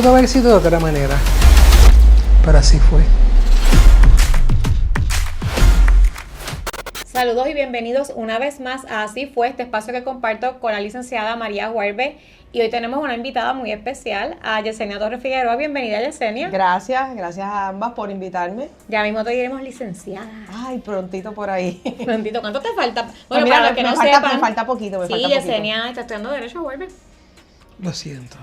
pudo haber sido de otra manera, pero así fue. Saludos y bienvenidos una vez más a Así Fue, este espacio que comparto con la licenciada María Huarbe. Y hoy tenemos una invitada muy especial, a Yesenia Torres Figueroa. Bienvenida, Yesenia. Gracias a ambas por invitarme. Ya mismo te diremos licenciada. Ay, prontito por ahí. Prontito, ¿cuánto te falta? Bueno, Pues mira, para los que no sepan. Me falta poquito, Sí, Yesenia está estudiando Derecho, Huarbe. Lo siento.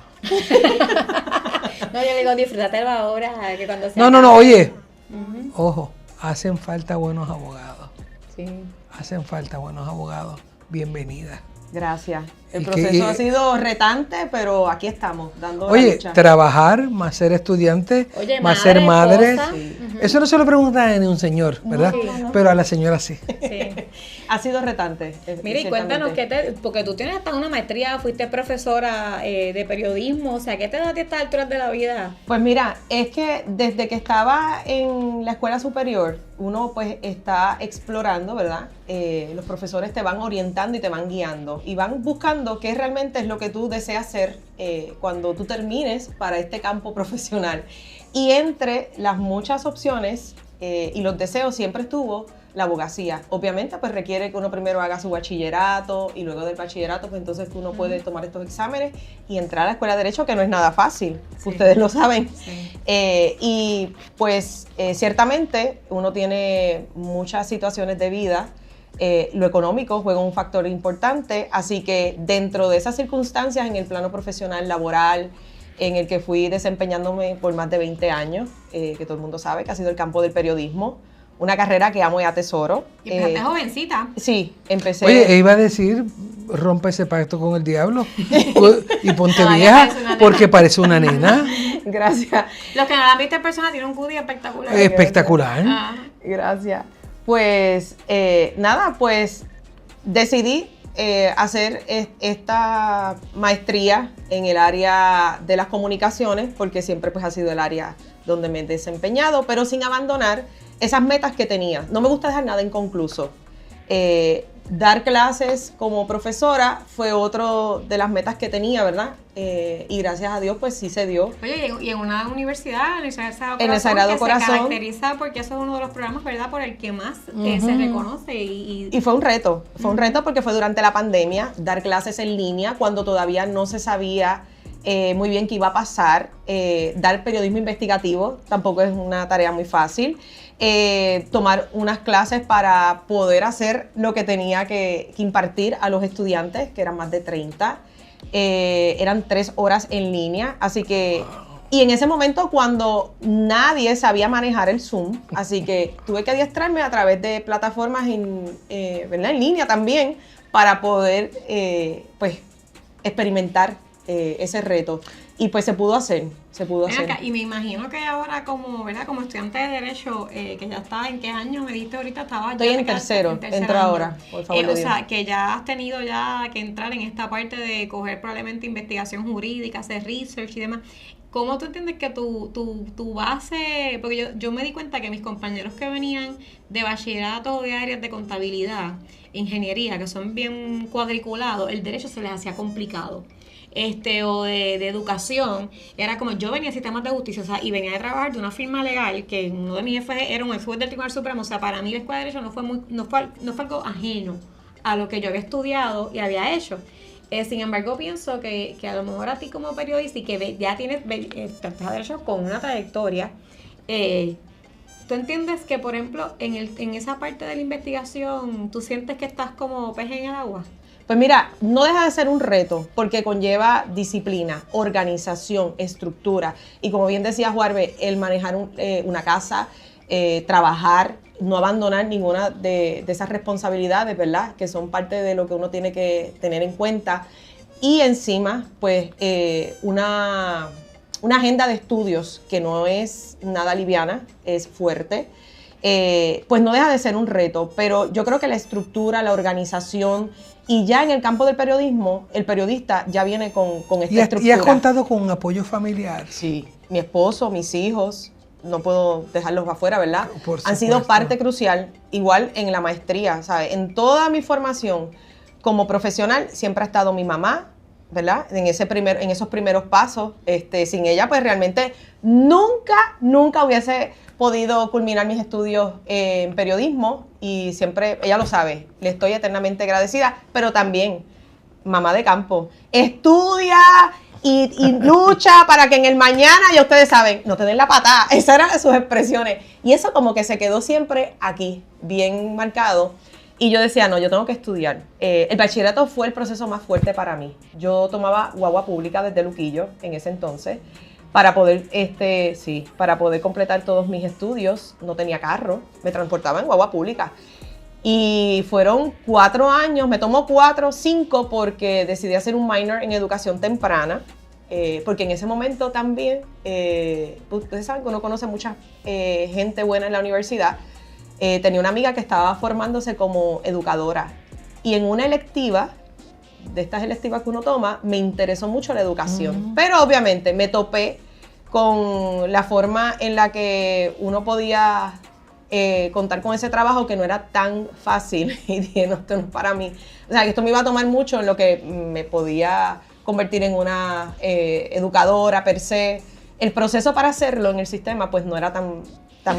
No, yo le digo, disfrútatelo ahora, que cuando sea. No, oye. Ojo, hacen falta buenos abogados. Sí. Hacen falta buenos abogados. Bienvenida. Gracias. El proceso ha sido retante, pero aquí estamos, dando la Oye, lucha. trabajar, más ser estudiante, Oye, más ser madre. Sí. Eso no se lo pregunta a ni un señor, ¿verdad? No. Pero a la señora sí. Sí. Ha sido retante. Mira, y cuéntanos, porque tú tienes hasta una maestría, fuiste profesora de periodismo, o sea, ¿qué te da a ti a estas alturas de la vida? Pues mira, es que desde que estaba en la escuela superior, uno pues está explorando, ¿verdad? Los profesores te van orientando y te van guiando y van buscando qué realmente es lo que tú deseas hacer cuando tú termines para este campo profesional. Y entre las muchas opciones y los deseos siempre estuvo la abogacía. Obviamente pues requiere que uno primero haga su bachillerato y luego del bachillerato pues entonces uno puede tomar estos exámenes y entrar a la escuela de Derecho, que no es nada fácil, sí. Ustedes lo saben. Sí. Y pues ciertamente uno tiene muchas situaciones de vida. Lo económico juega un factor importante, así que dentro de esas circunstancias en el plano profesional, laboral, en el que fui desempeñándome por más de 20 años, que todo el mundo sabe que ha sido el campo del periodismo, una carrera que amo y atesoro. Y empezaste jovencita. Sí, empecé. Oye, iba a decir, rompe ese pacto con el diablo y ponte vieja, porque parece una nena. Gracias. Los que no la han visto en persona tienen un goodie espectacular. Espectacular. Gracias. Pues nada, pues decidí hacer esta maestría en el área de las comunicaciones, porque siempre pues ha sido el área donde me he desempeñado, pero sin abandonar esas metas que tenía. No me gusta dejar nada inconcluso. Dar clases como profesora fue otro de las metas que tenía, ¿verdad? Y gracias a Dios, pues sí se dio. Oye, y en una universidad, en el Sagrado Corazón, se caracteriza porque eso es uno de los programas, ¿verdad?, por el que más se reconoce. Y fue un reto, porque fue durante la pandemia, dar clases en línea, cuando todavía no se sabía muy bien qué iba a pasar. Dar periodismo investigativo tampoco es una tarea muy fácil. Tomar unas clases para poder hacer lo que tenía que impartir a los estudiantes, que eran más de 30. Eran 3 horas en línea, así que... Y en ese momento cuando nadie sabía manejar el Zoom, así que tuve que adiestrarme a través de plataformas ¿verdad?, en línea también, para poder pues experimentar ese reto. Y pues se pudo hacer. Acá, y me imagino que ahora ¿verdad?, como estudiante de Derecho, que ya está, ¿en qué año me diste ahorita? Estoy en tercero, entro ahora, por favor. O sea, que ya has tenido que entrar en esta parte de coger probablemente investigación jurídica, hacer research y demás. ¿Cómo tú entiendes que tu base, porque yo me di cuenta que mis compañeros que venían de bachillerato de áreas de contabilidad, ingeniería, que son bien cuadriculados, el derecho se les hacía complicado? O de educación, era como yo venía de sistemas de justicia, o sea, y venía de trabajar de una firma legal que uno de mis jefes era un ex juez del Tribunal Supremo, o sea, para mí la escuela de Derecho no fue algo ajeno a lo que yo había estudiado y había hecho. Sin embargo, pienso que a lo mejor a ti como periodista y que ya tienes Derecho con una trayectoria, ¿tú entiendes que, por ejemplo, en esa parte de la investigación, tú sientes que estás como pez en el agua? Pues mira, no deja de ser un reto porque conlleva disciplina, organización, estructura. Y como bien decía Huarbe, el manejar una casa, trabajar, no abandonar ninguna de esas responsabilidades, ¿verdad?, que son parte de lo que uno tiene que tener en cuenta. Y encima, pues, una agenda de estudios que no es nada liviana, es fuerte. Pues no deja de ser un reto, pero yo creo que la estructura, la organización, y ya en el campo del periodismo, el periodista ya viene con esta estructura. ¿Y has contado con un apoyo familiar? Sí, mi esposo, mis hijos, no puedo dejarlos afuera, ¿verdad? Por han sido parte crucial, igual en la maestría, ¿sabes? En toda mi formación como profesional siempre ha estado mi mamá, ¿verdad? En esos primeros pasos. Sin ella, pues realmente nunca hubiese podido culminar mis estudios en periodismo, y siempre, ella lo sabe, le estoy eternamente agradecida, pero también, mamá de campo, estudia y lucha para que en el mañana, ya ustedes saben, no te den la patada. Esas eran sus expresiones. Y eso como que se quedó siempre aquí, bien marcado. Y yo decía, no, yo tengo que estudiar. El bachillerato fue el proceso más fuerte para mí. Yo tomaba guagua pública desde Luquillo en ese entonces para poder, para poder completar todos mis estudios. No tenía carro, me transportaba en guagua pública. Y fueron 4 años, me tomó 4, 5, porque decidí hacer un minor en educación temprana. Porque en ese momento también, ustedes saben que uno conoce mucha gente buena en la universidad. Tenía una amiga que estaba formándose como educadora, y en una electiva, de estas electivas que uno toma, me interesó mucho la educación. Pero obviamente me topé con la forma en la que uno podía contar con ese trabajo, que no era tan fácil, y dije, no, esto no es para mí. O sea, que esto me iba a tomar mucho en lo que me podía convertir en una educadora per se. El proceso para hacerlo en el sistema pues no era tan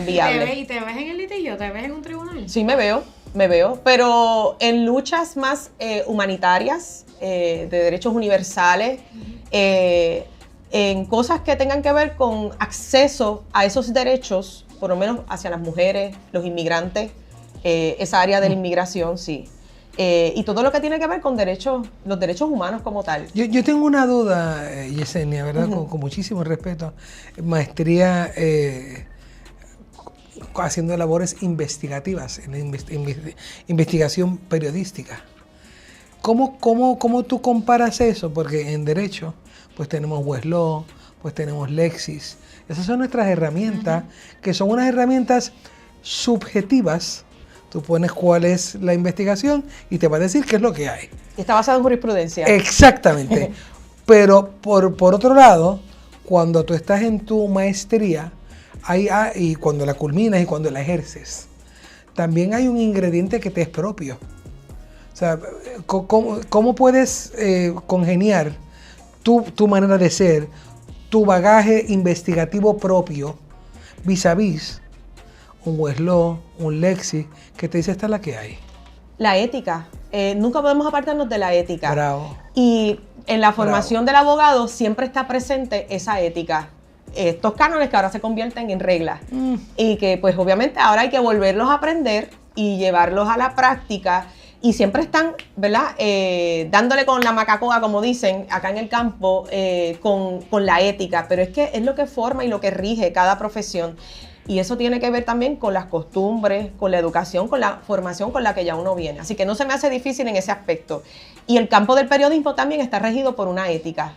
viable. ¿Y te ves en el litigio? ¿Te ves en un tribunal? Sí, me veo, pero en luchas más humanitarias, de derechos universales, en cosas que tengan que ver con acceso a esos derechos, por lo menos hacia las mujeres, los inmigrantes, esa área de la inmigración, sí. Y todo lo que tiene que ver con los derechos humanos como tal. Yo tengo una duda, Yesenia, ¿verdad? Con muchísimo respeto. Maestría haciendo labores investigativas, en investigación periodística. ¿Cómo tú comparas eso? Porque en derecho, pues tenemos Westlaw, pues tenemos Lexis. Esas son nuestras herramientas, que son unas herramientas subjetivas. Tú pones cuál es la investigación y te va a decir qué es lo que hay. Está basado en jurisprudencia. Exactamente. Pero por otro lado, cuando tú estás en tu maestría, y cuando la culminas y cuando la ejerces, también hay un ingrediente que te es propio. O sea, ¿cómo puedes congeniar tu manera de ser, tu bagaje investigativo propio, vis a vis un Westlaw, un Lexis, que te dice esta es la que hay? La ética. Nunca podemos apartarnos de la ética. Bravo. Y en la formación del abogado siempre está presente esa ética. Estos cánones que ahora se convierten en reglas. Y que pues obviamente ahora hay que volverlos a aprender y llevarlos a la práctica. Y siempre están, ¿verdad? Dándole con la macacoa, como dicen acá en el campo, con la ética. Pero es que es lo que forma y lo que rige cada profesión. Y eso tiene que ver también con las costumbres, con la educación, con la formación con la que ya uno viene. Así que no se me hace difícil en ese aspecto. Y el campo del periodismo también está regido por una ética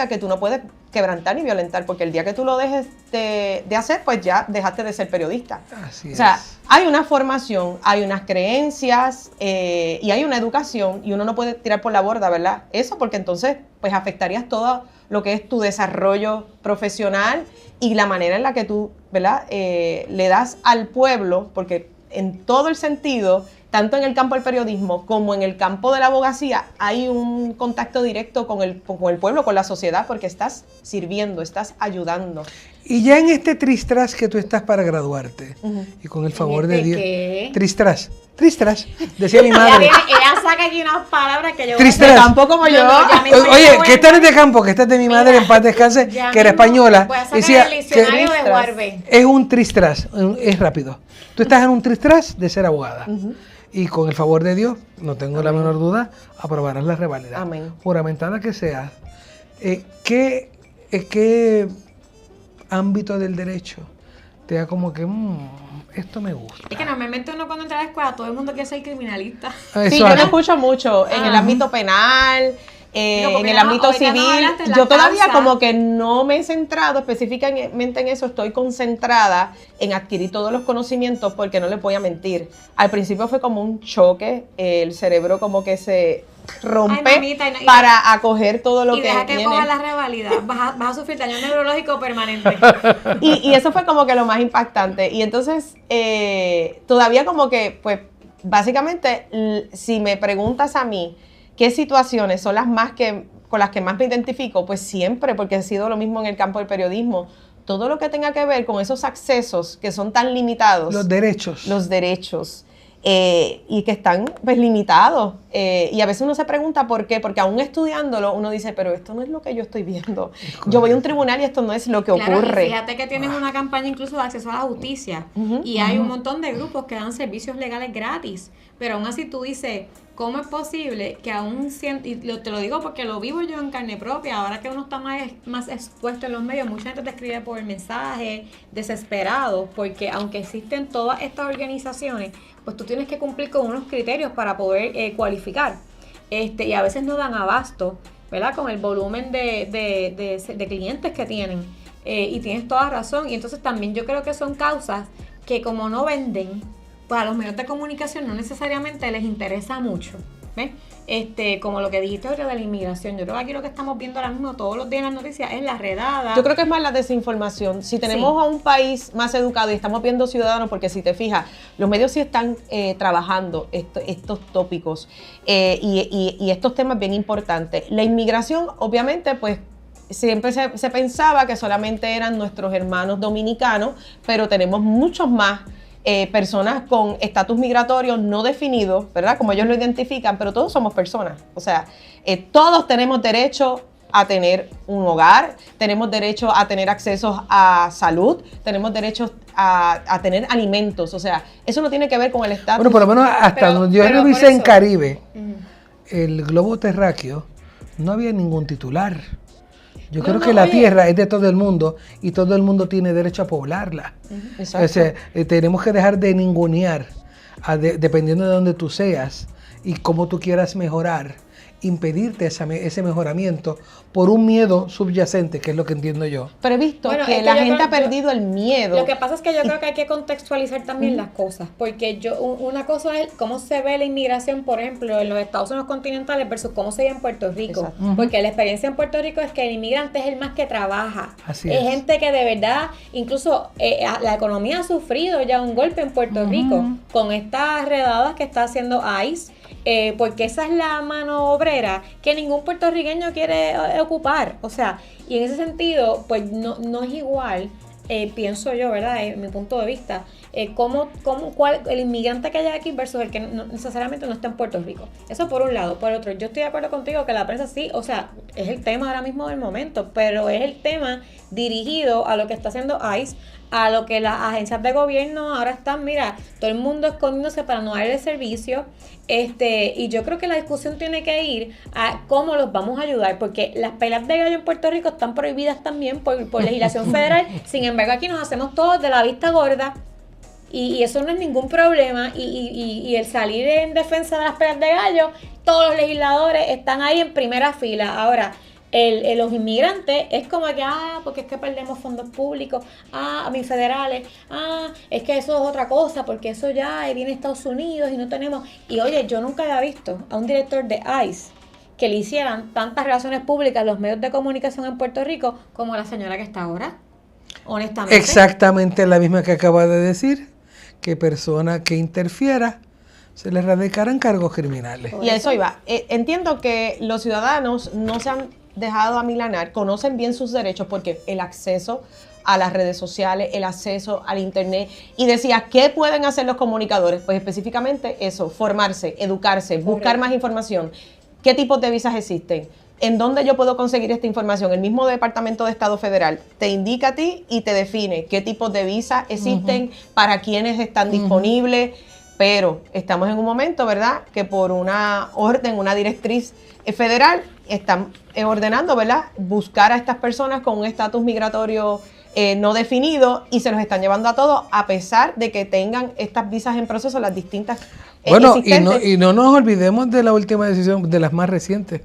que tú no puedes quebrantar ni violentar, porque el día que tú lo dejes de hacer, pues ya dejaste de ser periodista. Así es. O sea, hay una formación, hay unas creencias y hay una educación, y uno no puede tirar por la borda, ¿verdad? Eso, porque entonces pues afectarías todo lo que es tu desarrollo profesional y la manera en la que tú, ¿verdad? Le das al pueblo, porque en todo el sentido, tanto en el campo del periodismo como en el campo de la abogacía, hay un contacto directo con el pueblo, con la sociedad, porque estás sirviendo, estás ayudando. Y ya en este tristras que tú estás para graduarte, y con el favor de Dios. ¿Qué? Tristras, decía mi madre. Ella saca aquí unas palabras que yo... Tristras. De campo como yo. Oye, que esta no es de campo, que esta es de mi madre, en paz descanse, que era española. Voy a sacar Decía el diccionario de Warbe. es un tristras, es rápido. Tú estás en un tristras de ser abogada. Y con el favor de Dios, no tengo la menor duda, aprobarás la reválida. Amén. Juramentada que seas. ¿Qué ámbito del derecho te da como que esto me gusta? Es que normalmente uno cuando entra a la escuela, todo el mundo quiere ser criminalista. Sí, yo lo escucho mucho en el ámbito penal, en el ámbito civil. Yo todavía como que no me he centrado específicamente en eso, estoy concentrada en adquirir todos los conocimientos, porque no les voy a mentir. Al principio fue como un choque, el cerebro como que se rompe. Ay, mamita, para acoger todo lo que viene. Y deja que coja la reválida, vas a sufrir daño neurológico permanente. Y eso fue como que lo más impactante. Y entonces, todavía como que, pues, básicamente, si me preguntas a mí, ¿qué situaciones son las más que con las que más me identifico, pues siempre, porque ha sido lo mismo en el campo del periodismo, todo lo que tenga que ver con esos accesos que son tan limitados. Los derechos. Los derechos. Y que están pues limitados. Y a veces uno se pregunta por qué, porque aún estudiándolo uno dice, pero esto no es lo que yo estoy viendo. Yo voy a un tribunal y esto no es lo que ocurre. Fíjate que tienen una campaña incluso de acceso a la justicia y hay un montón de grupos que dan servicios legales gratis, pero aún así tú dices, ¿cómo es posible que aún, y te lo digo porque lo vivo yo en carne propia, ahora que uno está más expuesto en los medios, mucha gente te escribe por mensaje, desesperado, porque aunque existen todas estas organizaciones, pues tú tienes que cumplir con unos criterios para poder cualificar, y a veces no dan abasto, ¿verdad? Con el volumen de clientes que tienen, y tienes toda razón, y entonces también yo creo que son causas que como no venden, pues a los medios de comunicación no necesariamente les interesa mucho, ¿ves? Como lo que dijiste ahora de la inmigración, yo creo que aquí lo que estamos viendo ahora mismo todos los días en las noticias es la redada. Yo creo que es más la desinformación. Si tenemos a un país más educado y estamos viendo ciudadanos, porque si te fijas, los medios sí están trabajando estos tópicos y estos temas bien importantes. La inmigración, obviamente, pues siempre se pensaba que solamente eran nuestros hermanos dominicanos, pero tenemos muchos más personas con estatus migratorio no definido, ¿verdad? Como ellos lo identifican, pero todos somos personas. O sea, todos tenemos derecho a tener un hogar, tenemos derecho a tener acceso a salud, tenemos derecho a tener alimentos. O sea, eso no tiene que ver con el estatus. Bueno, por lo menos hasta donde yo revisé en Caribe, el globo terráqueo, no había ningún titular. Yo creo que la tierra es de todo el mundo y todo el mundo tiene derecho a poblarla. Exacto. O sea, tenemos que dejar de ningunear, dependiendo de donde tú seas y cómo tú quieras mejorar, impedirte ese mejoramiento por un miedo subyacente, que es lo que entiendo yo. Pero he visto que la gente ha perdido el miedo. Lo que pasa es que yo creo que hay que contextualizar también las cosas, porque una cosa es cómo se ve la inmigración, por ejemplo, en los Estados Unidos continentales versus cómo se ve en Puerto Rico. Porque la experiencia en Puerto Rico es que el inmigrante es el más que trabaja. Así es. Gente que de verdad, incluso la economía ha sufrido ya un golpe en Puerto Rico con estas redadas que está haciendo ICE. Porque esa es la mano obrera que ningún puertorriqueño quiere ocupar. O sea, y en ese sentido, pues no es igual, pienso yo, ¿verdad? En mi punto de vista, cuál el inmigrante que hay aquí versus el que necesariamente no está en Puerto Rico. Eso por un lado. Por otro, yo estoy de acuerdo contigo que la prensa sí, o sea, es el tema ahora mismo del momento, pero es el tema dirigido a lo que está haciendo ICE, a lo que las agencias de gobierno ahora están, mira, todo el mundo escondiéndose para no darle servicio, y yo creo que la discusión tiene que ir a cómo los vamos a ayudar, porque las peleas de gallo en Puerto Rico están prohibidas también por legislación federal, sin embargo aquí nos hacemos todos de la vista gorda, y eso no es ningún problema, y el salir en defensa de las peleas de gallo, todos los legisladores están ahí en primera fila. Ahora, los inmigrantes es como que, porque es que perdemos fondos públicos, a mis federales, es que eso es otra cosa, porque eso ya viene Estados Unidos y no tenemos. Y oye, yo nunca había visto a un director de ICE que le hicieran tantas relaciones públicas a los medios de comunicación en Puerto Rico como la señora que está ahora, honestamente. Exactamente la misma que acaba de decir, que persona que interfiera se le radicarán cargos criminales. Y a eso iba. Entiendo que los ciudadanos no se han dejado amilanar, conocen bien sus derechos porque el acceso a las redes sociales, el acceso al internet, y decía, ¿qué pueden hacer los comunicadores? Pues específicamente eso, formarse, educarse, buscar más información. ¿Qué tipos de visas existen? ¿En dónde yo puedo conseguir esta información? El mismo Departamento de Estado Federal te indica a ti y te define qué tipos de visas existen, para quiénes están disponibles, pero estamos en un momento, ¿verdad?, que por una orden, una directriz federal, están ordenando, ¿verdad?, buscar a estas personas con un estatus migratorio no definido, y se los están llevando a todos a pesar de que tengan estas visas en proceso, las distintas existentes. y no nos olvidemos de la última decisión, de las más recientes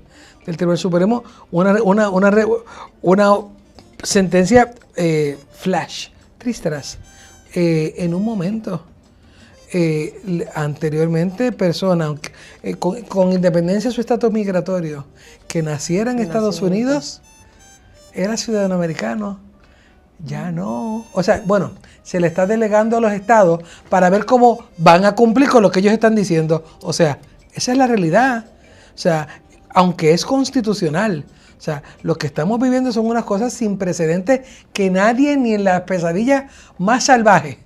del Tribunal Supremo, una sentencia flash, tristas, en un momento. Anteriormente, personas con independencia de su estatus migratorio que naciera en Estados Unidos era ciudadano americano. Ya no. O sea, bueno, se le está delegando a los estados para ver cómo van a cumplir con lo que ellos están diciendo. O sea, esa es la realidad. O sea, aunque es constitucional. O sea, lo que estamos viviendo son unas cosas sin precedentes que nadie, ni en las pesadillas más salvajes,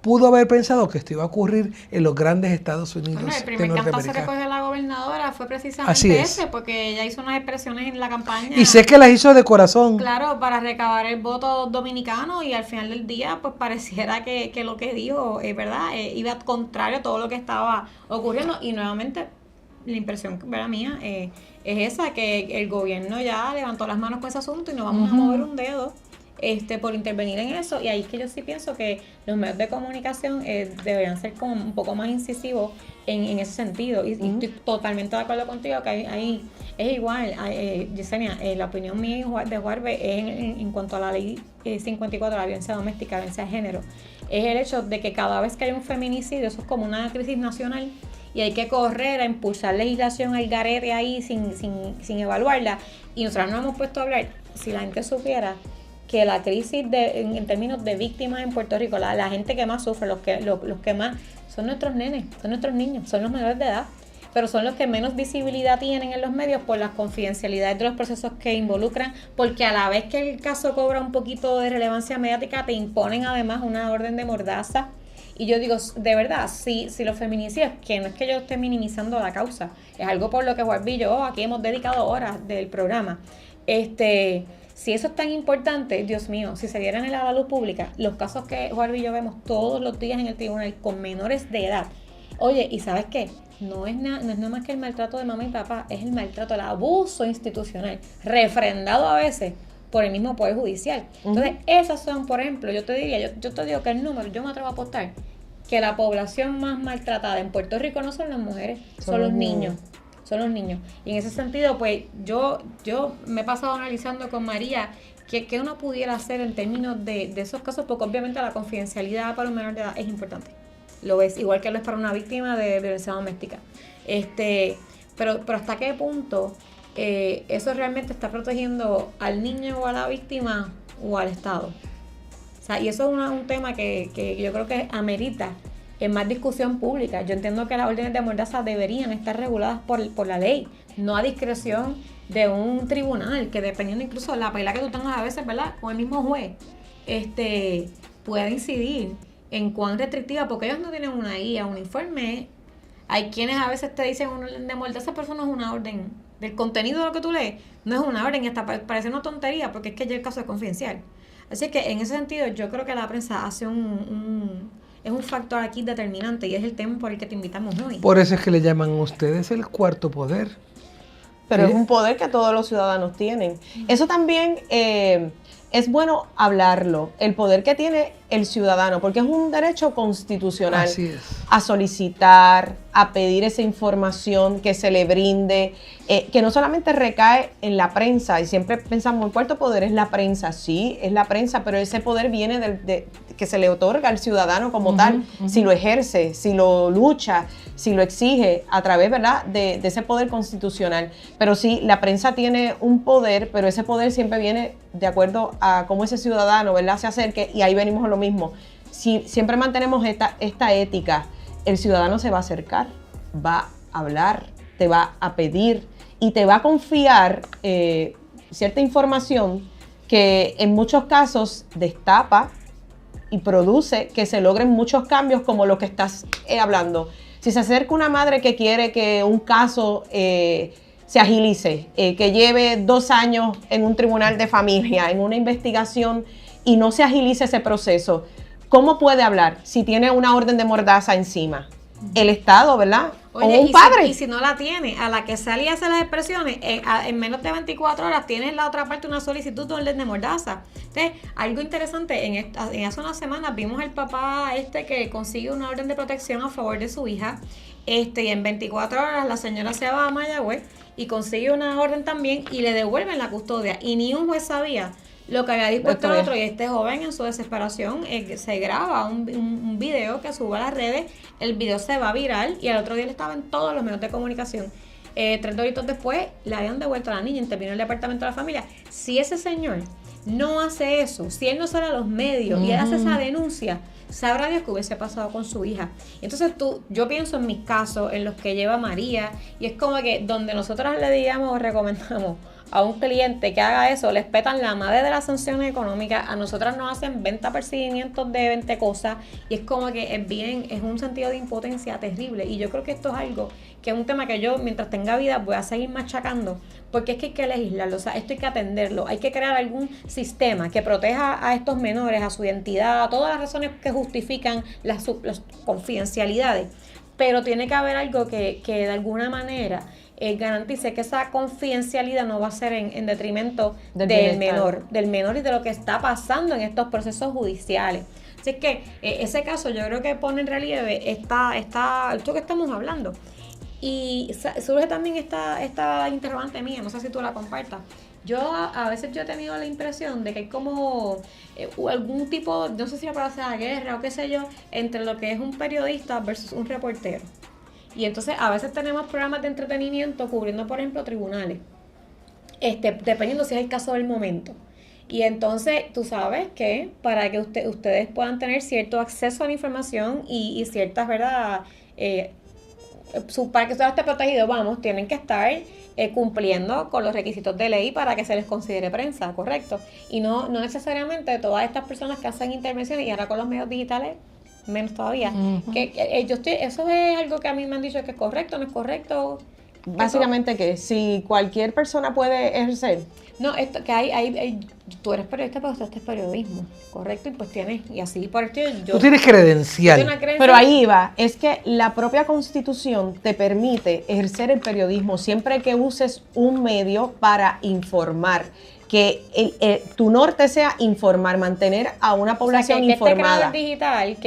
pudo haber pensado que esto iba a ocurrir en los grandes Estados Unidos Bueno, el de primer cantazo que Norteamérica. cogió la gobernadora fue precisamente Así es. ese, porque ella hizo unas expresiones en la campaña. Y sé que las hizo de corazón. Claro, para recabar el voto dominicano, y al final del día, pues pareciera que lo que dijo, ¿verdad? Iba contrario a todo lo que estaba ocurriendo. Y nuevamente, la impresión, ¿verdad? Mía, es esa, que el gobierno ya levantó las manos con ese asunto y no vamos a mover un dedo por intervenir en eso. Y ahí es que yo sí pienso que los medios de comunicación deberían ser como un poco más incisivos en ese sentido. Y estoy totalmente de acuerdo contigo que ahí es igual, Yesenia, la opinión mía de Juarbe es en cuanto a la ley 54, la violencia doméstica, la violencia de género, es el hecho de que cada vez que hay un feminicidio, eso es como una crisis nacional, y hay que correr a impulsar legislación al garete ahí sin evaluarla. Y nosotros nos hemos puesto a hablar, si la gente supiera que la crisis en términos de víctimas en Puerto Rico, la gente que más sufre, los que más son nuestros nenes, son nuestros niños, son los menores de edad, pero son los que menos visibilidad tienen en los medios por las confidencialidades de los procesos que involucran, porque a la vez que el caso cobra un poquito de relevancia mediática, te imponen además una orden de mordaza. Y yo digo, de verdad, si los feminicidios, que no es que yo esté minimizando la causa, es algo por lo que Juan y yo aquí hemos dedicado horas del programa, si eso es tan importante, Dios mío, si se dieran en la luz pública, los casos que Juan y yo vemos todos los días en el tribunal con menores de edad, oye, ¿y sabes qué? No es nada más que el maltrato de mamá y papá, es el maltrato, el abuso institucional, refrendado a veces por el mismo Poder Judicial. Entonces, esas son, por ejemplo, yo te diría, yo te digo que el número, yo me atrevo a apostar, que la población más maltratada en Puerto Rico no son las mujeres, son los niños. Son los niños. Y en ese sentido, pues, yo me he pasado analizando con María que uno pudiera hacer en términos de esos casos, porque obviamente la confidencialidad para un menor de edad es importante. Lo es, igual que lo es para una víctima de violencia doméstica. Pero hasta qué punto eso realmente está protegiendo al niño o a la víctima o al Estado. O sea, y eso es un tema que yo creo que amerita en más discusión pública. Yo entiendo que las órdenes de mordaza deberían estar reguladas por la ley, no a discreción de un tribunal, que dependiendo incluso de la pelea que tú tengas a veces, ¿verdad?, con el mismo juez, puede incidir en cuán restrictiva, porque ellos no tienen una guía, un informe. Hay quienes a veces te dicen una orden de mordaza, pero eso no es una orden. Del contenido de lo que tú lees, no es una orden, y hasta parece una tontería, porque es que ya el caso es confidencial. Así que en ese sentido, yo creo que la prensa hace es un factor aquí determinante, y es el tema por el que te invitamos hoy. Por eso es que le llaman a ustedes el cuarto poder. Pero es un poder que todos los ciudadanos tienen. Eso también es bueno hablarlo, el poder que tiene el ciudadano, porque es un derecho constitucional. Así es. A solicitar, a pedir esa información que se le brinde, que no solamente recae en la prensa, y siempre pensamos, el cuarto poder es la prensa, sí, es la prensa, pero ese poder viene de que se le otorga al ciudadano como tal, si lo ejerce, si lo lucha, si lo exige a través, ¿verdad?, de ese poder constitucional. Pero sí, la prensa tiene un poder, pero ese poder siempre viene de acuerdo a cómo ese ciudadano, ¿verdad?, se acerque, y ahí venimos a lo mismo. Si siempre mantenemos esta ética, el ciudadano se va a acercar, va a hablar, te va a pedir y te va a confiar cierta información que en muchos casos destapa y produce que se logren muchos cambios como lo que estás hablando. Si se acerca una madre que quiere que un caso se agilice, que lleve 2 años en un tribunal de familia, en una investigación, y no se agilice ese proceso, ¿cómo puede hablar si tiene una orden de mordaza encima? El Estado, ¿verdad? Oye, o un padre. Y si no la tiene, a la que sale y hace las expresiones, en menos de 24 horas tienes en la otra parte una solicitud de orden de mordaza. Entonces, algo interesante, en hace unas semanas vimos al papá que consigue una orden de protección a favor de su hija, y en 24 horas la señora se va a Mayagüez y consigue una orden también y le devuelven la custodia, y ni un juez sabía lo que había dispuesto el otro, y este joven en su desesperación se graba un video que sube a las redes, el video se va viral y al otro día él estaba en todos los medios de comunicación. 3 horitos después le habían devuelto a la niña, intervino el departamento de la familia. Si ese señor no hace eso, si él no sale a los medios y él hace esa denuncia, sabrá Dios qué hubiese pasado con su hija. Entonces yo pienso en mis casos, en los que lleva María, y es como que donde nosotros le digamos o recomendamos a un cliente que haga eso, les petan la madre de las sanciones económicas, a nosotras nos hacen 20 percibimientos de 20 cosas, y es como que es un sentido de impotencia terrible. Y yo creo que esto es algo que es un tema que yo, mientras tenga vida, voy a seguir machacando, porque es que hay que legislarlo, o sea, esto hay que atenderlo, hay que crear algún sistema que proteja a estos menores, a su identidad, a todas las razones que justifican las confidencialidades, pero tiene que haber algo que de alguna manera garantice que esa confidencialidad no va a ser en detrimento del menor y de lo que está pasando en estos procesos judiciales. Así es que ese caso yo creo que pone en relieve esto que estamos hablando. Y surge también esta interrogante mía, no sé si tú la compartas. Yo a veces yo he tenido la impresión de que hay como algún tipo, no sé si la palabra sea guerra o qué sé yo, entre lo que es un periodista versus un reportero. Y entonces a veces tenemos programas de entretenimiento cubriendo, por ejemplo, tribunales, dependiendo si es el caso del momento. Y entonces tú sabes que para que ustedes puedan tener cierto acceso a la información y ciertas, ¿verdad?, para que usted esté protegido, tienen que estar cumpliendo con los requisitos de ley para que se les considere prensa, ¿correcto? Y no necesariamente todas estas personas que hacen intervenciones, y ahora con los medios digitales menos todavía, eso es algo que a mí me han dicho que es correcto, no es correcto. Básicamente que si cualquier persona puede ejercer. No, esto que tú eres periodista, pero usted es periodismo, correcto, y pues y así por esto tú tienes credencial. Pero ahí va, es que la propia Constitución te permite ejercer el periodismo siempre que uses un medio para informar, que tu norte sea informar, mantener a una población informada. Este creador digital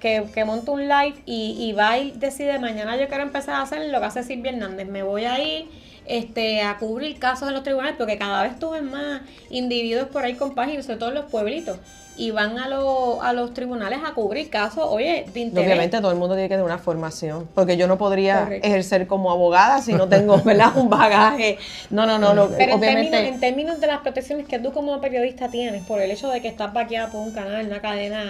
que monta un live y va y decide, mañana yo quiero empezar a hacer lo que hace Silvia Hernández, me voy a ir a cubrir casos en los tribunales, porque cada vez tú ves más individuos por ahí con páginas, sobre todo en los pueblitos, y van a los tribunales a cubrir casos, oye, de interés. Obviamente todo el mundo tiene que tener una formación, porque yo no podría ejercer como abogada si no tengo, ¿verdad?, un bagaje. Pero obviamente en términos de las protecciones que tú como periodista tienes, por el hecho de que estás vaqueada por un canal, una cadena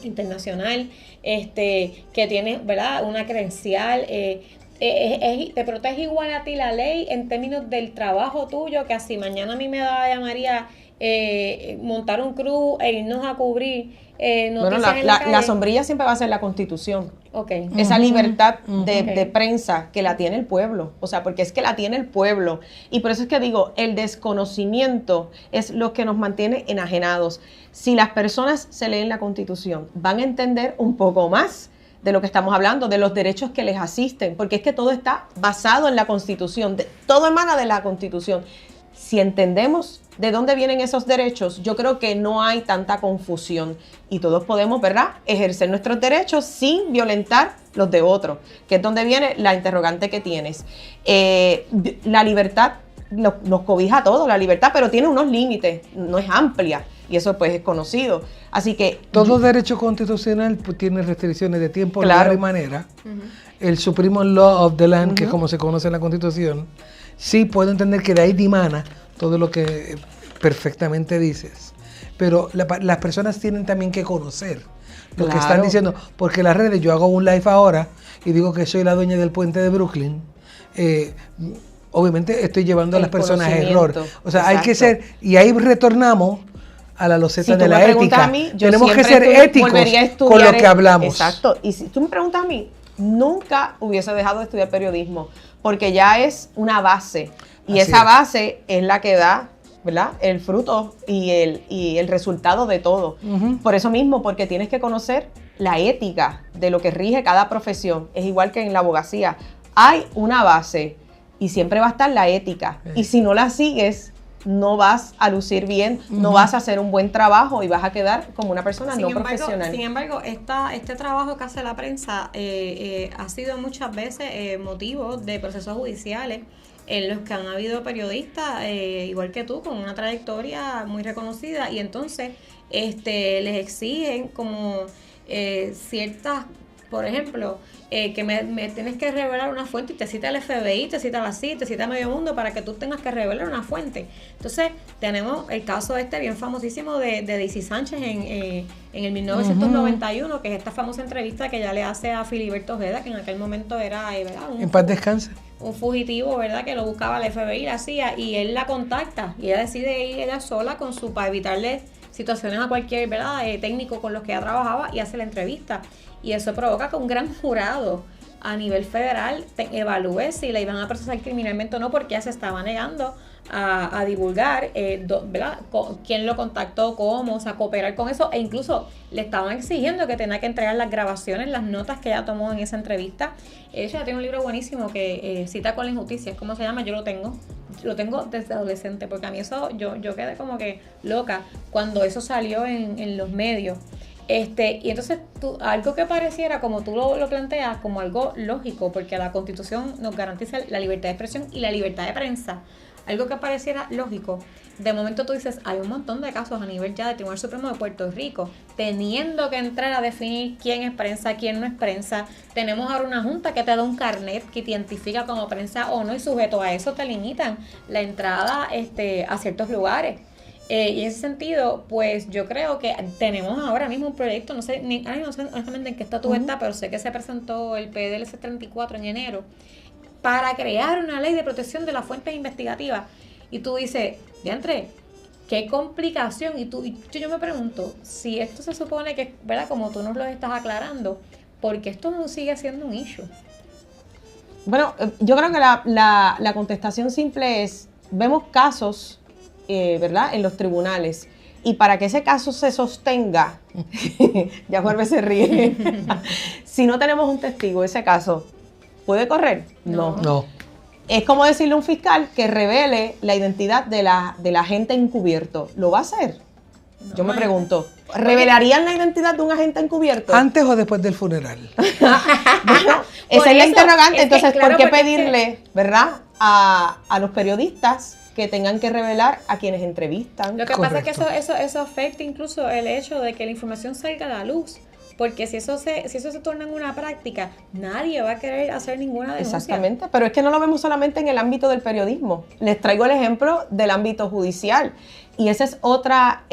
internacional, que tienes, ¿verdad?, una credencial, te protege igual a ti la ley en términos del trabajo tuyo, que así mañana a mí me llamaría montar un crew e irnos a cubrir noticias la sombrilla siempre va a ser la Constitución. Okay. Esa libertad de prensa que la tiene el pueblo, o sea, porque es que la tiene el pueblo, y por eso es que digo, el desconocimiento es lo que nos mantiene enajenados. Si las personas se leen la Constitución, van a entender un poco más de lo que estamos hablando, de los derechos que les asisten, porque es que todo está basado en la Constitución, todo emana de la Constitución. Si entendemos de dónde vienen esos derechos, yo creo que no hay tanta confusión y todos podemos, ¿verdad?, ejercer nuestros derechos sin violentar los de otros, que es donde viene la interrogante que tienes. La libertad nos cobija a todos, la libertad, pero tiene unos límites, no es amplia. Y eso pues es conocido. Así que todo derecho constitucional tiene restricciones de tiempo, claro, lugar y manera. El Supreme Law of the Land, que es como se conoce en la Constitución, sí puedo entender que de ahí dimana todo lo que perfectamente dices. Pero las personas tienen también que conocer lo que están diciendo. Porque las redes, yo hago un live ahora y digo que soy la dueña del puente de Brooklyn. Obviamente estoy llevando a las personas a error. O sea, hay que ser, y ahí retornamos a la loseta de la ética. Tenemos que ser éticos con lo que hablamos. Exacto. Y si tú me preguntas a mí, nunca hubiese dejado de estudiar periodismo, porque ya es una base. Y esa base es la que da, ¿verdad?, el fruto y el resultado de todo. Por eso mismo, porque tienes que conocer la ética de lo que rige cada profesión. Es igual que en la abogacía. Hay una base y siempre va a estar la ética. Y si no la sigues, no vas a lucir bien, no vas a hacer un buen trabajo y vas a quedar como una persona profesional. Sin embargo, este trabajo que hace la prensa ha sido muchas veces motivo de procesos judiciales en los que han habido periodistas, igual que tú, con una trayectoria muy reconocida, y entonces les exigen como ciertas por ejemplo, que me tienes que revelar una fuente y te cita el FBI, te cita la CIA, te cita Medio Mundo para que tú tengas que revelar una fuente. Entonces, tenemos el caso bien famosísimo de Daisy Sánchez en el 1991, que es esta famosa entrevista que ella le hace a Filiberto Ojeda, que en aquel momento era, ¿verdad? En paz descanse. Un fugitivo, ¿verdad? Que lo buscaba la FBI, la CIA, y él la contacta y ella decide ir ella sola para evitarle situaciones a cualquier, ¿verdad? Técnico con los que ella trabajaba y hace la entrevista. Y eso provoca que un gran jurado a nivel federal evalúe si la iban a procesar criminalmente o no, porque ella se estaba negando a divulgar, ¿verdad? Quién lo contactó, cómo, o sea, cooperar con eso, e incluso le estaban exigiendo que tenía que entregar las grabaciones, las notas que ella tomó en esa entrevista. Ella tiene un libro buenísimo que Cita con la Injusticia, ¿cómo se llama? Yo lo tengo desde adolescente, porque a mí eso, yo quedé como que loca cuando eso salió en los medios. Y entonces algo que pareciera, como tú lo planteas, como algo lógico, porque la Constitución nos garantiza la libertad de expresión y la libertad de prensa, algo que pareciera lógico, de momento tú dices, hay un montón de casos a nivel ya del Tribunal Supremo de Puerto Rico, teniendo que entrar a definir quién es prensa, quién no es prensa. Tenemos ahora una junta que te da un carnet que te identifica como prensa o no, y sujeto a eso te limitan la entrada a ciertos lugares. Y en ese sentido, pues yo creo que tenemos ahora mismo un proyecto, no sé honestamente en qué estatus está, pero sé que se presentó el PDLC 34 en enero, para crear una ley de protección de las fuentes investigativas. Y tú dices, diantre, qué complicación. Y yo me pregunto, si esto se supone que, ¿verdad? Como tú nos lo estás aclarando, ¿por qué esto no sigue siendo un issue? Bueno, yo creo que la contestación simple es, vemos casos, ¿verdad?, en los tribunales, y para que ese caso se sostenga, ya Juárez se ríe, si no tenemos un testigo, ese caso, ¿puede correr? No. Es como decirle a un fiscal que revele la identidad de la agente encubierto. ¿Lo va a hacer? No, yo me pregunto, ¿revelarían la identidad de un agente encubierto? ¿Antes o después del funeral? Bueno, esa es la interrogante. Entonces, claro, ¿por qué pedirle, verdad, a los periodistas que tengan que revelar a quienes entrevistan? Lo que pasa es que eso afecta incluso el hecho de que la información salga a la luz. Porque si eso se torna en una práctica, nadie va a querer hacer ninguna denuncia. Exactamente, pero es que no lo vemos solamente en el ámbito del periodismo. Les traigo el ejemplo del ámbito judicial. Y esa es otra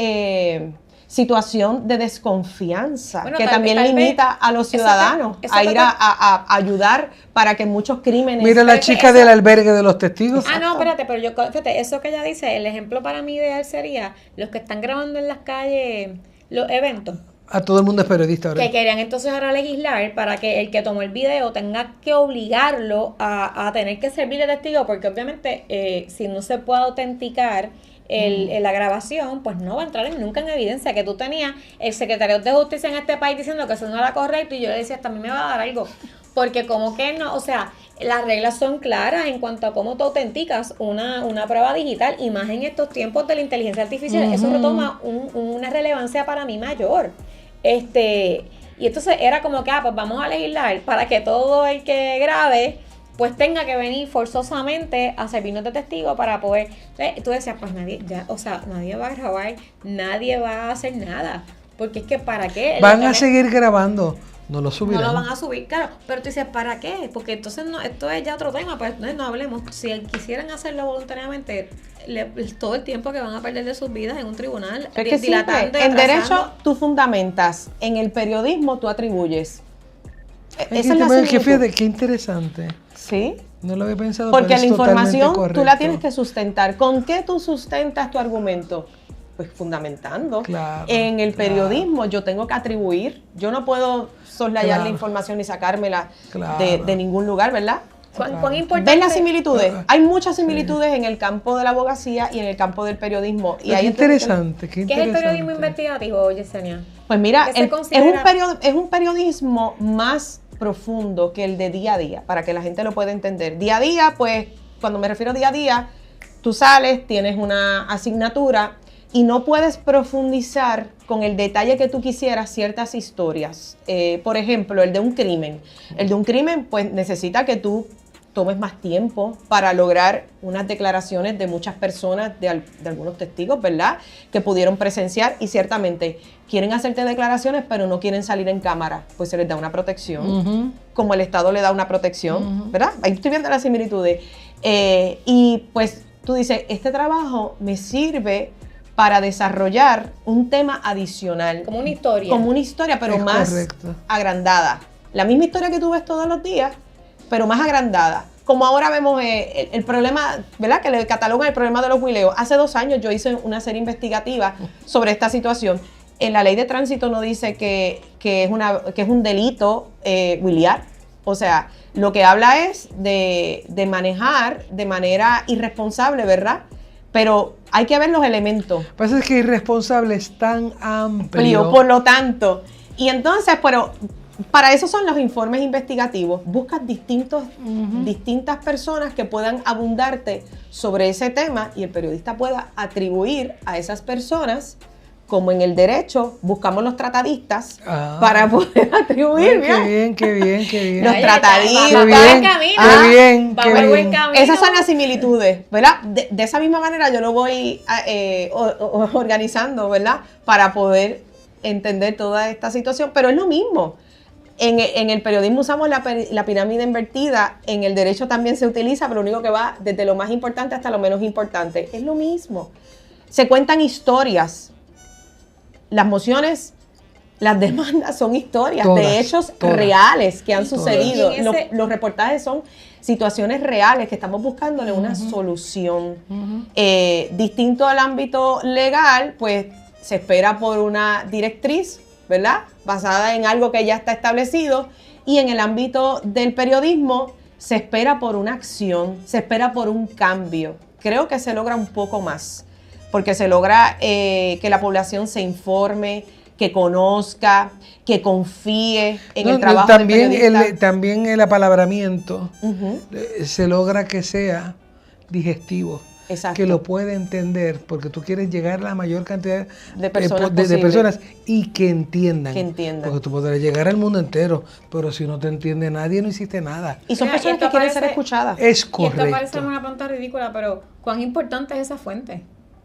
situación de desconfianza, bueno, que también limita a los ciudadanos a ir a ayudar para que muchos crímenes... Mira la chica del albergue de los testigos. No, espérate, pero fíjate, eso que ella dice, el ejemplo para mí ideal sería los que están grabando en las calles los eventos. A todo el mundo es periodista ahora. Que querían entonces ahora legislar para que el que tomó el video tenga que obligarlo a tener que servir de testigo, porque obviamente si no se puede autenticar la grabación, pues no va a entrar nunca en evidencia. Que tú tenías el secretario de Justicia en este país diciendo que eso no era correcto, y yo le decía, hasta a mí me va a dar algo, porque como que no, o sea, las reglas son claras en cuanto a cómo tú autenticas una prueba digital, y más en estos tiempos de la inteligencia artificial. Eso retoma una relevancia para mí mayor. Y entonces era como que, pues vamos a legislar para que todo el que grabe pues tenga que venir forzosamente a servirnos de testigo para poder. Entonces, tú decías, pues nadie va a grabar, nadie va a hacer nada, porque es que ¿para qué? Van a seguir grabando, no lo subirán. No lo van a subir, claro, pero tú dices, ¿para qué? Porque entonces esto es ya otro tema, pues no hablemos. Si quisieran hacerlo voluntariamente, todo el tiempo que van a perder de sus vidas en un tribunal, es que dilatando, en derecho tú fundamentas, en el periodismo tú atribuyes. Esa es la similitud. Qué interesante. Sí. No lo había pensado. Porque la información tú la tienes que sustentar. ¿Con qué tú sustentas tu argumento? Pues fundamentando. Claro, en el periodismo yo tengo que atribuir. Yo no puedo soslayar la información y sacármela de ningún lugar, ¿verdad? ¿Cuán importante? ¿Ven las similitudes? Hay muchas similitudes en el campo de la abogacía y en el campo del periodismo. Y qué interesante, ¿Qué es el periodismo investigativo, Yesenia? Pues mira, es un periodismo más profundo que el de día a día, para que la gente lo pueda entender. Día a día, pues, cuando me refiero a día a día, tú sales, tienes una asignatura y no puedes profundizar con el detalle que tú quisieras ciertas historias. Por ejemplo, el de un crimen. El de un crimen, pues, necesita que tú tomes más tiempo para lograr unas declaraciones de muchas personas, de algunos testigos, ¿verdad?, que pudieron presenciar y ciertamente quieren hacerte declaraciones, pero no quieren salir en cámara, pues se les da una protección, como el Estado le da una protección, ¿verdad? Ahí estoy viendo las similitudes. Y pues tú dices, este trabajo me sirve para desarrollar un tema adicional. Como una historia. Como una historia, pero Es más correcto. agrandada. La misma historia que tú ves todos los días, pero más agrandada. Como ahora vemos el problema, ¿verdad?, que le catalogan el problema de los huileos. Hace 2 años yo hice una serie investigativa sobre esta situación. En la ley de tránsito no dice que es un delito huilear. O sea, lo que habla es de manejar de manera irresponsable, ¿verdad? Pero hay que ver los elementos. Lo que pasa es que irresponsable es tan amplio. Por lo tanto. Y entonces, pero para eso son los informes investigativos. Buscas distintas personas que puedan abundarte sobre ese tema y el periodista pueda atribuir a esas personas, como en el derecho, buscamos los tratadistas para poder atribuir. Ay, qué bien. Los tratadistas. Qué bien. Esas son las similitudes, ¿verdad? De esa misma manera yo lo voy organizando, ¿verdad? Para poder entender toda esta situación, pero es lo mismo. En el periodismo usamos la pirámide invertida, en el derecho también se utiliza, pero lo único que va desde lo más importante hasta lo menos importante. Es lo mismo. Se cuentan historias. Las mociones, las demandas son historias de hechos reales que han sucedido. Los reportajes son situaciones reales que estamos buscándole una solución. Distinto al ámbito legal, pues se espera por una directriz, ¿verdad?, basada en algo que ya está establecido, y en el ámbito del periodismo se espera por una acción, se espera por un cambio. Creo que se logra un poco más, porque se logra que la población se informe, que conozca, que confíe en el trabajo del periodista. También el apalabramiento se logra que sea digestivo. Exacto. Que lo pueda entender, porque tú quieres llegar a la mayor cantidad de personas, de personas y que entiendan. Porque tú podrás llegar al mundo entero, pero si no te entiende nadie, no hiciste nada. Y son personas que quieren ser escuchadas. Es correcto. Y esto parece una pregunta ridícula, pero ¿cuán importante es esa fuente?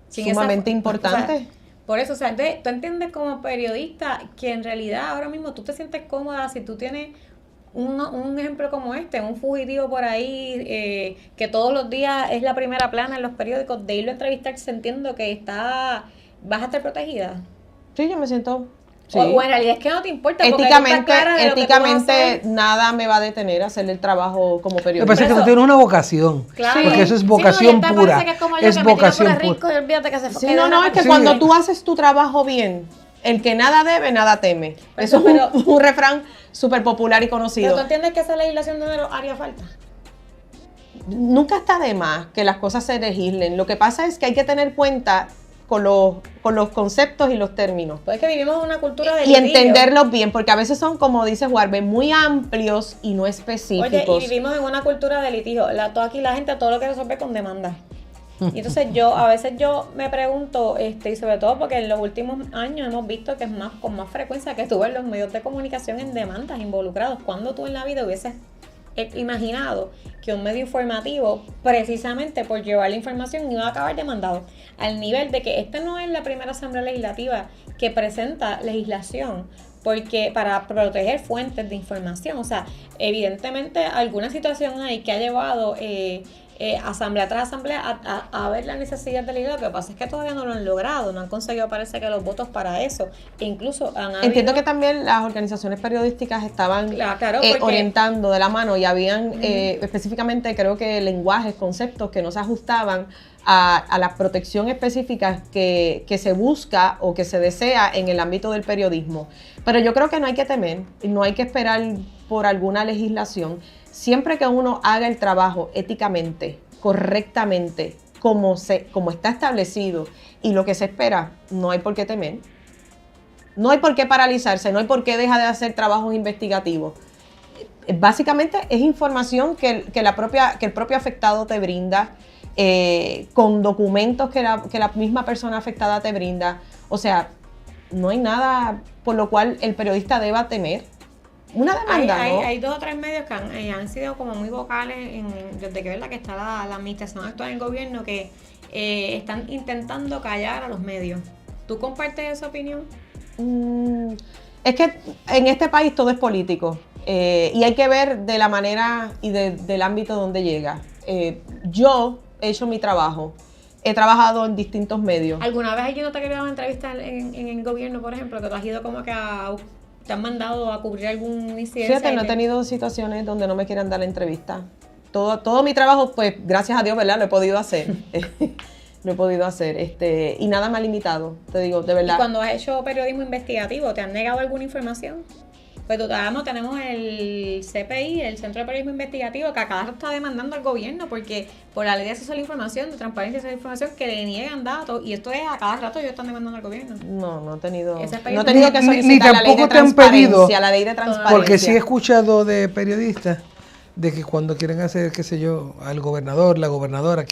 Sumamente importante. O sea, por eso, o sea, tú entiendes como periodista que en realidad ahora mismo tú te sientes cómoda si tú tienes un ejemplo como un fugitivo por ahí, que todos los días es la primera plana en los periódicos, de irlo a entrevistar sintiendo que vas a estar protegida. Sí, yo me siento... Sí. O en realidad es que no te importa. Éticamente nada me va a detener a hacer el trabajo como periodista. Lo que pasa es que tú tienes una vocación. Claro. Porque eso es vocación pura. Es vocación pura. Es que cuando tú haces tu trabajo bien, el que nada debe, nada teme. Eso es un refrán súper popular y conocido. ¿Pero tú entiendes que esa legislación no haría falta? Nunca está de más que las cosas se legislen. Lo que pasa es que hay que tener cuenta con los conceptos y los términos. Pues es que vivimos en una cultura de y entenderlos bien, porque a veces son, como dice Warbe, muy amplios y no específicos. Oye, y vivimos en una cultura de litigio. Aquí la gente todo lo quiere resolver con demandas. Y entonces a veces yo me pregunto, y sobre todo porque en los últimos años hemos visto que es con más frecuencia que tú ves los medios de comunicación en demandas involucrados. ¿Cuándo tú en la vida hubieses imaginado que un medio informativo, precisamente por llevar la información, iba a acabar demandado? Al nivel de que esta no es la primera asamblea legislativa que presenta legislación porque para proteger fuentes de información. O sea, evidentemente alguna situación hay que ha llevado asamblea tras asamblea a ver la necesidad de legislar. Lo que pasa es que todavía no lo han logrado, no han conseguido, parece que los votos para eso. E incluso entiendo que también las organizaciones periodísticas estaban orientando de la mano y habían específicamente, creo que lenguajes, conceptos que no se ajustaban a la protección específica que se busca o que se desea en el ámbito del periodismo. Pero yo creo que no hay que temer, no hay que esperar por alguna legislación. Siempre que uno haga el trabajo éticamente, correctamente, como está establecido y lo que se espera, no hay por qué temer. No hay por qué paralizarse, no hay por qué dejar de hacer trabajos investigativos. Básicamente es información que el propio afectado te brinda, con documentos que la misma persona afectada te brinda. O sea, no hay nada por lo cual el periodista deba temer. Una demanda, ¿no? Hay 2 o 3 medios que han sido como muy vocales desde que, ¿verdad?, que está la administración actual en el gobierno, que están intentando callar a los medios. ¿Tú compartes esa opinión? Es que en este país todo es político y hay que ver de la manera y del ámbito donde llega. Yo he hecho mi trabajo, he trabajado en distintos medios. ¿Alguna vez alguien no te ha querido entrevistar en el gobierno, por ejemplo, que tú has ido como que te han mandado a cubrir algún incidencia? Fíjate, no he tenido situaciones donde no me quieran dar la entrevista. Todo mi trabajo, pues, gracias a Dios, ¿verdad? Lo he podido hacer. Lo he podido hacer. Y nada me ha limitado, te digo, de verdad. ¿Y cuando has hecho periodismo investigativo, te han negado alguna información? Pues todavía tenemos el CPI, el Centro de Periodismo Investigativo, que a cada rato está demandando al gobierno porque por la ley de acceso a la información, de transparencia de acceso a la información, que le niegan datos, y esto es a cada rato ellos están demandando al gobierno. No he tenido que ni solicitar la ley de tampoco te han pedido, la ley de transparencia. porque sí he escuchado de periodistas de que cuando quieren hacer, qué sé yo, al gobernador, la gobernadora,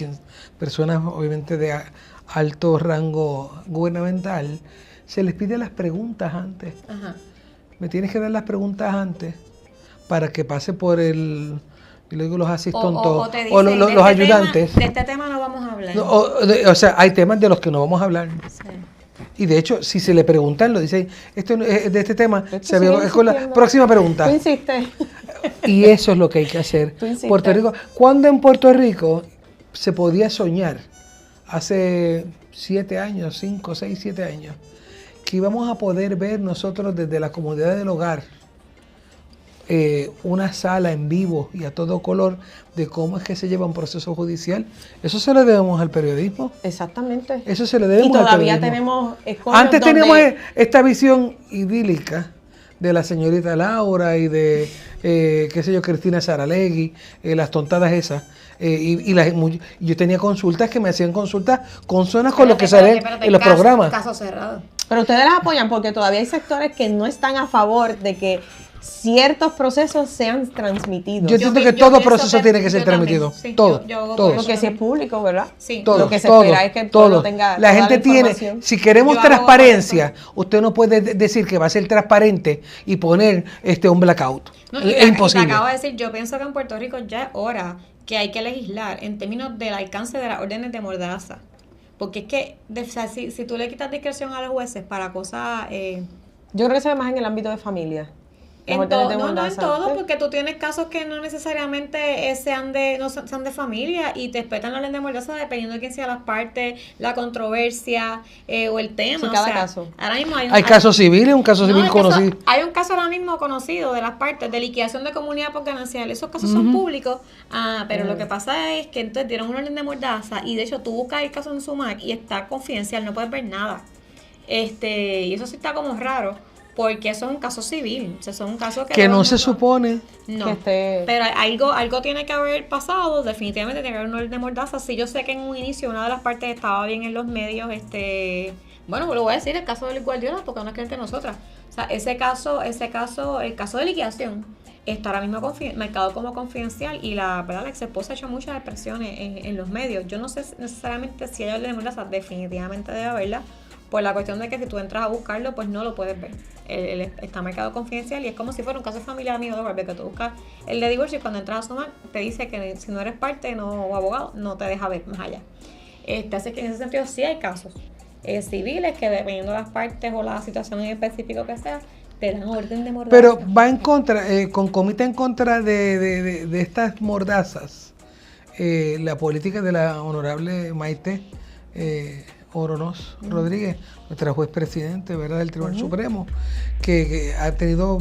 personas obviamente de alto rango gubernamental, se les pide las preguntas antes. Ajá. Me tienes que dar las preguntas antes para que pase por yo le digo los asistontos o los ayudantes. De este tema no vamos a hablar. O sea, hay temas de los que no vamos a hablar. Sí. Y de hecho, si se le preguntan, lo dicen, esto es de este tema, es con la insistiendo. próxima pregunta. Tú insistes. Y eso es lo que hay que hacer. Tú insistes. Puerto Rico, ¿cuándo en Puerto Rico se podía soñar? Hace 7 años, 5, 6, 7 años, que íbamos a poder ver nosotros desde la comodidad del hogar una sala en vivo y a todo color de cómo es que se lleva un proceso judicial. Eso se lo debemos al periodismo. Exacamente. Eso se le debemos al periodismo. Y todavía tenemos Antes teníamos esta visión idílica de la señorita Laura y de, qué sé yo, Cristina Saralegui, las tontadas esas. Yo tenía consultas que me hacían consultas consonas con lo que salen en los programas. Caso cerrado. Pero ustedes las apoyan porque todavía hay sectores que no están a favor de que ciertos procesos sean transmitidos. Yo entiendo que todo proceso tiene que ser transmitido. Sí, todo. todo. Porque si es público, ¿verdad? Sí. Todo, lo que se todo, espera es que el todo. pueblo tenga La toda gente tiene, si queremos Yo abogo transparencia, usted no puede decir que va a ser transparente y poner un blackout. No, Es imposible. Te acabo de decir, yo pienso que en Puerto Rico ya es hora que hay que legislar en términos del alcance de las órdenes de mordaza. Porque es que, si tú le quitas discreción a los jueces para cosas... Yo creo que se ve más en el ámbito de familia. No en todo, porque tú tienes casos que no necesariamente sean de familia y te respetan la ley de mordaza dependiendo de quién sea las partes, la controversia o el tema. Sí, cada caso. Ahora mismo hay casos civiles, un caso civil conocido. Hay un caso ahora mismo conocido de las partes de liquidación de comunidad por ganancial. Esos casos son públicos, pero lo que pasa es que entonces dieron una orden de mordaza y de hecho tú buscas el caso en Sumac y está confidencial, no puedes ver nada. Y eso sí está como raro. Porque eso es un caso civil, o sea, son un caso que no se supone no, pero algo tiene que haber pasado, definitivamente tiene que haber una orden de mordaza. Si yo sé que en un inicio una de las partes estaba bien en los medios, bueno, lo voy a decir, el caso de Luis Guardiola, porque no es cliente de nosotras. O sea, el caso de liquidación está ahora mismo marcado como confidencial y la ex esposa ha hecho muchas expresiones en los medios. Yo no sé necesariamente si hay orden de mordaza, definitivamente debe haberla. Por la cuestión de que si tú entras a buscarlo, pues no lo puedes ver. Está marcado confidencial y es como si fuera un caso de familia amigo de Barbie, que tú buscas el de divorcio y cuando entras a sumar te dice que si no eres parte o abogado, no te deja ver más allá. Así que en ese sentido sí hay casos civiles que dependiendo de las partes o la situación en específico que sea, te dan orden de mordaza. Pero va en contra, concomita en contra de estas mordazas, la política de la honorable Maite Oronoz Rodríguez, nuestra juez presidente, ¿verdad?, del Tribunal Supremo, que ha tenido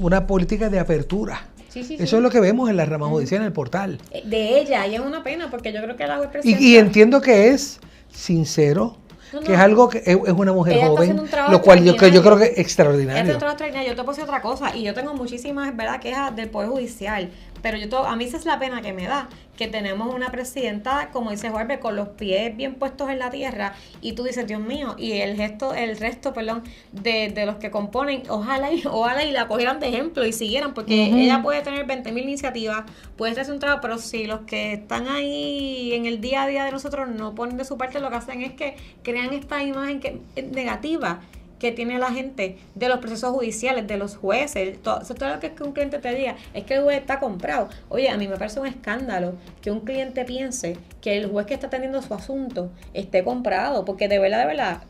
una política de apertura. Sí. Eso es lo que vemos en la rama judicial, en el portal. De ella, y es una pena, porque yo creo que la juez presidenta... Y entiendo que es sincero, que es algo que es una mujer ella joven, lo cual yo creo que es extraordinario. Yo te puedo decir otra cosa, y yo tengo muchísimas, ¿verdad?, quejas del Poder Judicial, pero a mí esa es la pena que me da, que tenemos una presidenta, como dice Jorge, con los pies bien puestos en la tierra, y tú dices, Dios mío, y el resto, de los que componen, ojalá y la cogieran de ejemplo y siguieran, porque ella puede tener 20,000 iniciativas, puede hacerse un trabajo, pero si los que están ahí en el día a día de nosotros no ponen de su parte, lo que hacen es que crean esta imagen que es negativa. que tiene la gente de los procesos judiciales, de los jueces, todo lo que es que un cliente te diga, es que el juez está comprado. Oye, a mí me parece un escándalo que un cliente piense que el juez que está atendiendo su asunto esté comprado, porque de verdad,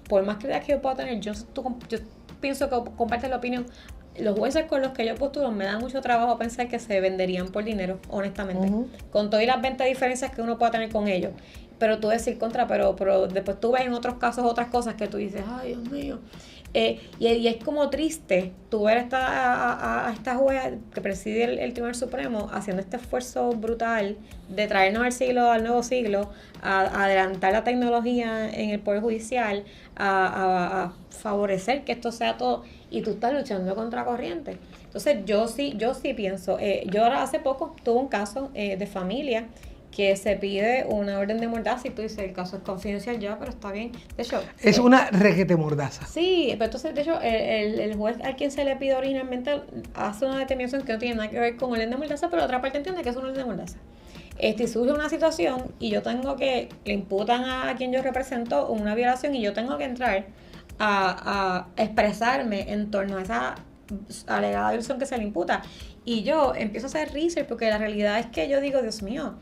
por más credibilidad que yo pueda tener, yo pienso que compartes la opinión. Los jueces con los que yo postulo me da mucho trabajo pensar que se venderían por dinero, honestamente, con todas las 20 diferencias que uno pueda tener con ellos. Pero tú decir pero después tú ves en otros casos otras cosas que tú dices, ay, Dios mío. Y es como triste tú ver a esta jueza que preside el Tribunal Supremo haciendo este esfuerzo brutal de traernos al nuevo siglo, a adelantar la tecnología en el Poder Judicial, a favorecer que esto sea todo, y tú estás luchando contra corriente. Entonces yo sí pienso, yo ahora hace poco tuve un caso de familia que se pide una orden de mordaza y tú dices, el caso es confidencial ya, pero está bien. De hecho, es una requete mordaza. Sí, pero entonces, de hecho, el juez a quien se le pide originalmente hace una determinación que no tiene nada que ver con orden de mordaza, pero la otra parte entiende que es una orden de mordaza. Y surge una situación y yo tengo que, le imputan a quien yo represento una violación y yo tengo que entrar a expresarme en torno a esa alegada violación que se le imputa. Y yo empiezo a hacer research porque la realidad es que yo digo, Dios mío,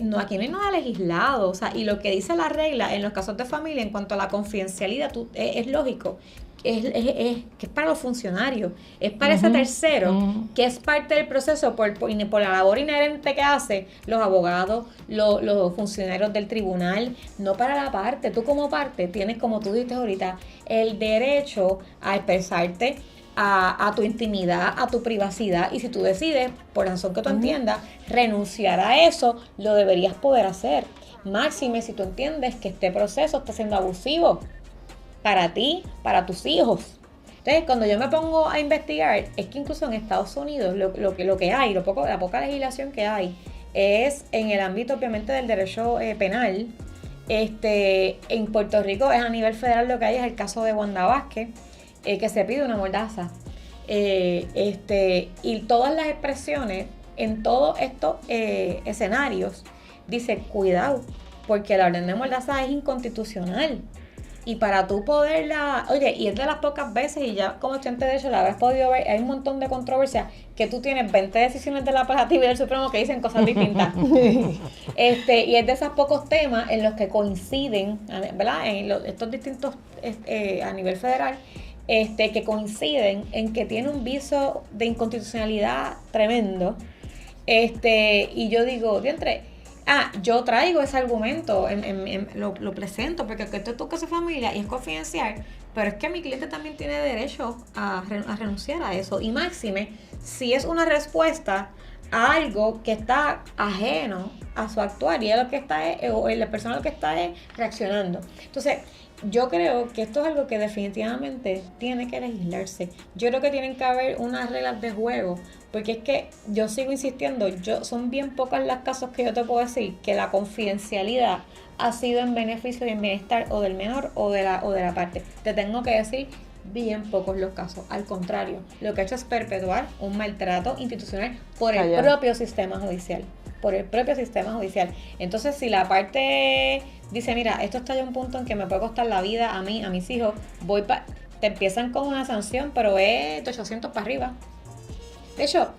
no, aquí no hay nada legislado, o sea, y lo que dice la regla en los casos de familia en cuanto a la confidencialidad es lógico, que es para los funcionarios, es para ese tercero, que es parte del proceso por la labor inherente que hace los abogados, los funcionarios del tribunal, no para la parte. Tú como parte tienes, como tú dijiste ahorita, el derecho a expresarte, a tu intimidad, a tu privacidad, y si tú decides, por la razón que tú entiendas, renunciar a eso, lo deberías poder hacer. Máxime si tú entiendes que este proceso está siendo abusivo para ti, para tus hijos. Entonces, cuando yo me pongo a investigar, es que incluso en Estados Unidos lo que hay, la poca legislación que hay, es en el ámbito obviamente del derecho penal. En Puerto Rico es a nivel federal, lo que hay es el caso de Wanda Vázquez, que se pide una mordaza. Y todas las expresiones en todos estos escenarios dice, cuidado, porque la orden de mordaza es inconstitucional. Y para tú poderla, oye, y es de las pocas veces, y ya como estudiante de derecho la habrás podido ver, hay un montón de controversias que tú tienes 20 decisiones de la apelativa y del Supremo que dicen cosas distintas. Y es de esos pocos temas en los que coinciden, ¿verdad? Estos distintos a nivel federal, que coinciden en que tiene un viso de inconstitucionalidad tremendo. Y yo digo, yo traigo ese argumento, lo presento, porque esto es tu caso de familia y es confidencial, pero es que mi cliente también tiene derecho a renunciar a eso. Y máxime, si es una respuesta a algo que está ajeno a su actuar, y lo que está o la persona lo que está es reaccionando. Entonces, yo creo que esto es algo que definitivamente tiene que legislarse. Yo creo que tienen que haber unas reglas de juego, porque es que yo sigo insistiendo, son bien pocas las casos que yo te puedo decir que la confidencialidad ha sido en beneficio y en bienestar o del menor o de la parte. Te tengo que decir, bien pocos los casos. Al contrario, lo que ha hecho es perpetuar un maltrato institucional por el propio sistema judicial. Entonces, si la parte dice, mira, esto está ya un punto en que me puede costar la vida a mí, a mis hijos, te empiezan con una sanción, pero es de 800 para arriba. De hecho,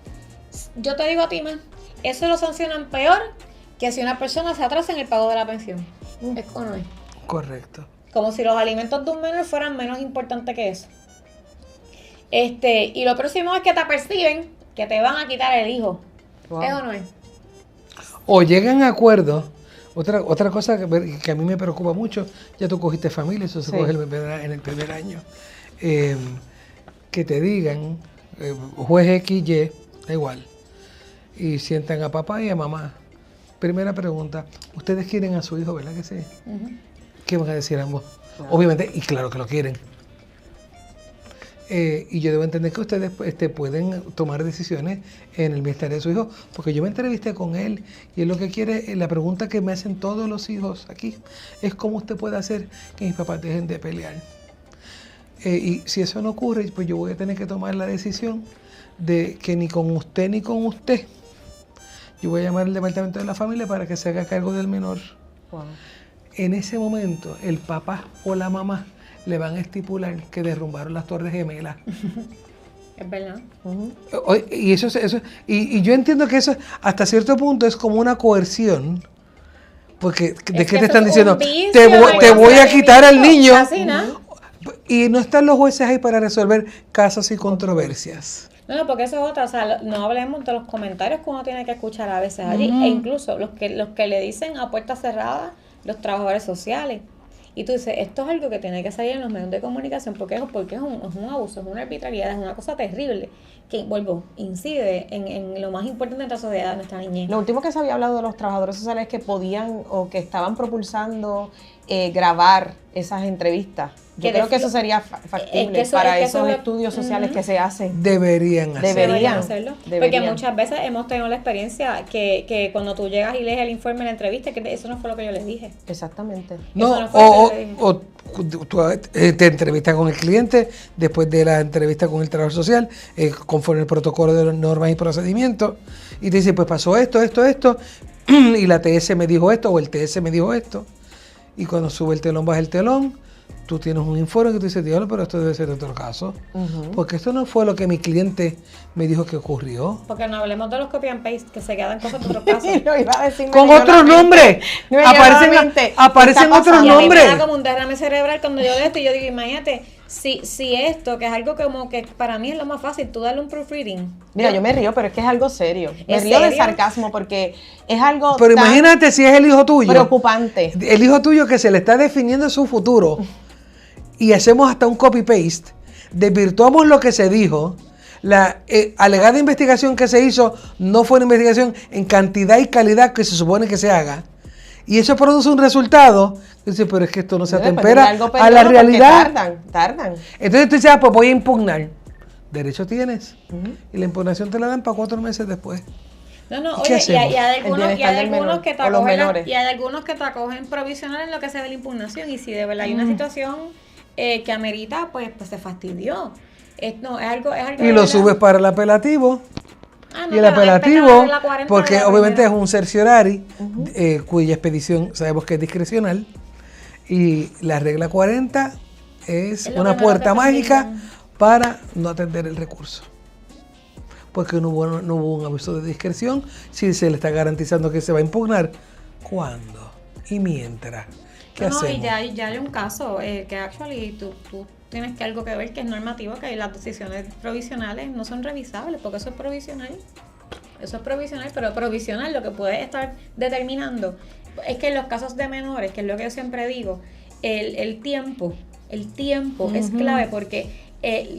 yo te digo a ti, eso lo sancionan peor que si una persona se atrasa en el pago de la pensión. ¿Es o no es? Correcto. Como si los alimentos de un menor fueran menos importantes que eso. Y lo próximo es que te perciben que te van a quitar el hijo. Wow. ¿Es o no es? O llegan a acuerdos. Otra cosa que a mí me preocupa mucho, ya tú cogiste familia, eso se coge en el primer año, que te digan, juez XY, da igual, y sientan a papá y a mamá. Primera pregunta, ¿ustedes quieren a su hijo, verdad que sí? ¿Qué van a decir ambos? Claro. Obviamente, y claro que lo quieren. Y yo debo entender que ustedes pueden tomar decisiones en el bienestar de su hijo, porque yo me entrevisté con él y él lo que quiere, la pregunta que me hacen todos los hijos aquí, es cómo usted puede hacer que mis papás dejen de pelear. Y si eso no ocurre, pues yo voy a tener que tomar la decisión de que ni con usted ni con usted, yo voy a llamar al departamento de la familia para que se haga cargo del menor. Wow. En ese momento, el papá o la mamá le van a estipular que derrumbaron las Torres Gemelas. Es verdad. Y y yo entiendo que eso hasta cierto punto es como una coerción, porque ¿de qué te están diciendo? Te voy a quitar al niño. Y no están los jueces ahí para resolver casos y controversias. No, porque eso es otra, o sea, no hablemos de los comentarios que uno tiene que escuchar a veces allí, e incluso los que le dicen a puertas cerradas, los trabajadores sociales. Y tú dices, esto es algo que tiene que salir en los medios de comunicación, porque es un abuso, es una arbitrariedad, es una cosa terrible, que, incide en lo más importante de nuestra sociedad, de nuestra niñez. Lo último que se había hablado de los trabajadores sociales es que podían o que estaban propulsando grabar esas entrevistas. Yo creo que eso sería factible para esos estudios sociales que se hacen. Deberían hacerlo. Porque muchas veces hemos tenido la experiencia que cuando tú llegas y lees el informe en la entrevista, que eso no fue lo que yo les dije. Exactamente. No, o tú te entrevistas con el cliente después de la entrevista con el trabajador social, conforme el protocolo de las normas y procedimientos, y te dice, pues pasó esto, y la TS me dijo esto, o el TS me dijo esto. Y cuando sube el telón, baja el telón, tú tienes un informe que tú dices, diablo, pero esto debe ser otro caso. Porque esto no fue lo que mi cliente me dijo que ocurrió. Porque no hablemos de los copy and paste, que se quedan cosas de otros casos. Con otros nombres. Aparecen otros nombres. Y a mí me da como un derrame cerebral cuando yo leo esto y yo digo, imagínate, si esto, que es algo como que para mí es lo más fácil, tú darle un proofreading. Mira, yo me río, pero es que es algo serio. Me río de sarcasmo porque es algo Pero imagínate si es el hijo tuyo. Preocupante. El hijo tuyo que se le está definiendo su futuro y hacemos hasta un copy-paste, desvirtuamos lo que se dijo, la alegada investigación que se hizo no fue una investigación en cantidad y calidad que se supone que se haga. Y eso produce un resultado. Dice, pero es que esto no se atempera a la realidad. Tardan. Entonces tú dices, pues voy a impugnar. Derecho tienes. Y la impugnación te la dan para 4 meses después. No, oye, y hay algunos que te acogen provisional en lo que se ve la impugnación. Y si de verdad hay una situación que amerita, pues se fastidió. Es algo y lo subes para el apelativo. Y el apelativo, porque obviamente es un certiorari, cuya expedición sabemos que es discrecional, y la regla 40 es una puerta mágica para no atender el recurso. Porque no hubo un aviso de discreción, si se le está garantizando que se va a impugnar. ¿Cuándo? Y mientras. ¿Qué hacemos? Y ya hay un caso que actually tú tienes que algo que ver, que es normativo, que las decisiones provisionales no son revisables, porque eso es provisional. Eso es provisional, pero provisional lo que puede estar determinando es que en los casos de menores, que es lo que yo siempre digo, el tiempo es clave porque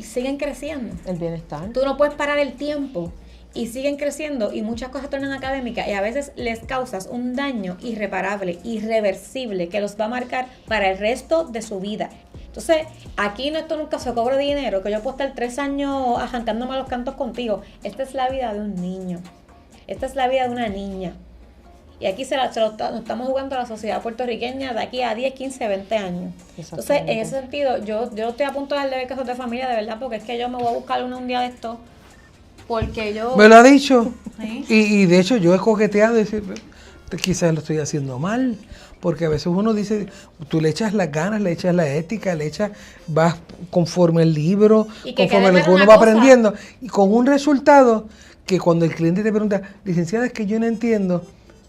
siguen creciendo. El bienestar. Tú no puedes parar el tiempo y siguen creciendo y muchas cosas tornan académicas y a veces les causas un daño irreparable, irreversible, que los va a marcar para el resto de su vida. Entonces, aquí esto nunca se cobra dinero, que yo puedo estar 3 años arrancándome los cantos contigo. Esta es la vida de un niño. Esta es la vida de una niña. Y aquí nos estamos jugando a la sociedad puertorriqueña de aquí a 10, 15, 20 años. Entonces, en ese sentido, yo estoy a punto de darle casos de familia, de verdad, porque es que yo me voy a buscar un día de esto. Porque yo... Me lo ha dicho. ¿Sí? Y de hecho, yo he coqueteado y decir, quizás lo estoy haciendo mal. Porque a veces uno dice, tú le echas las ganas, le echas la ética, vas conforme el libro, conforme lo que uno va aprendiendo, y con un resultado que cuando el cliente te pregunta, licenciada, es que yo no entiendo,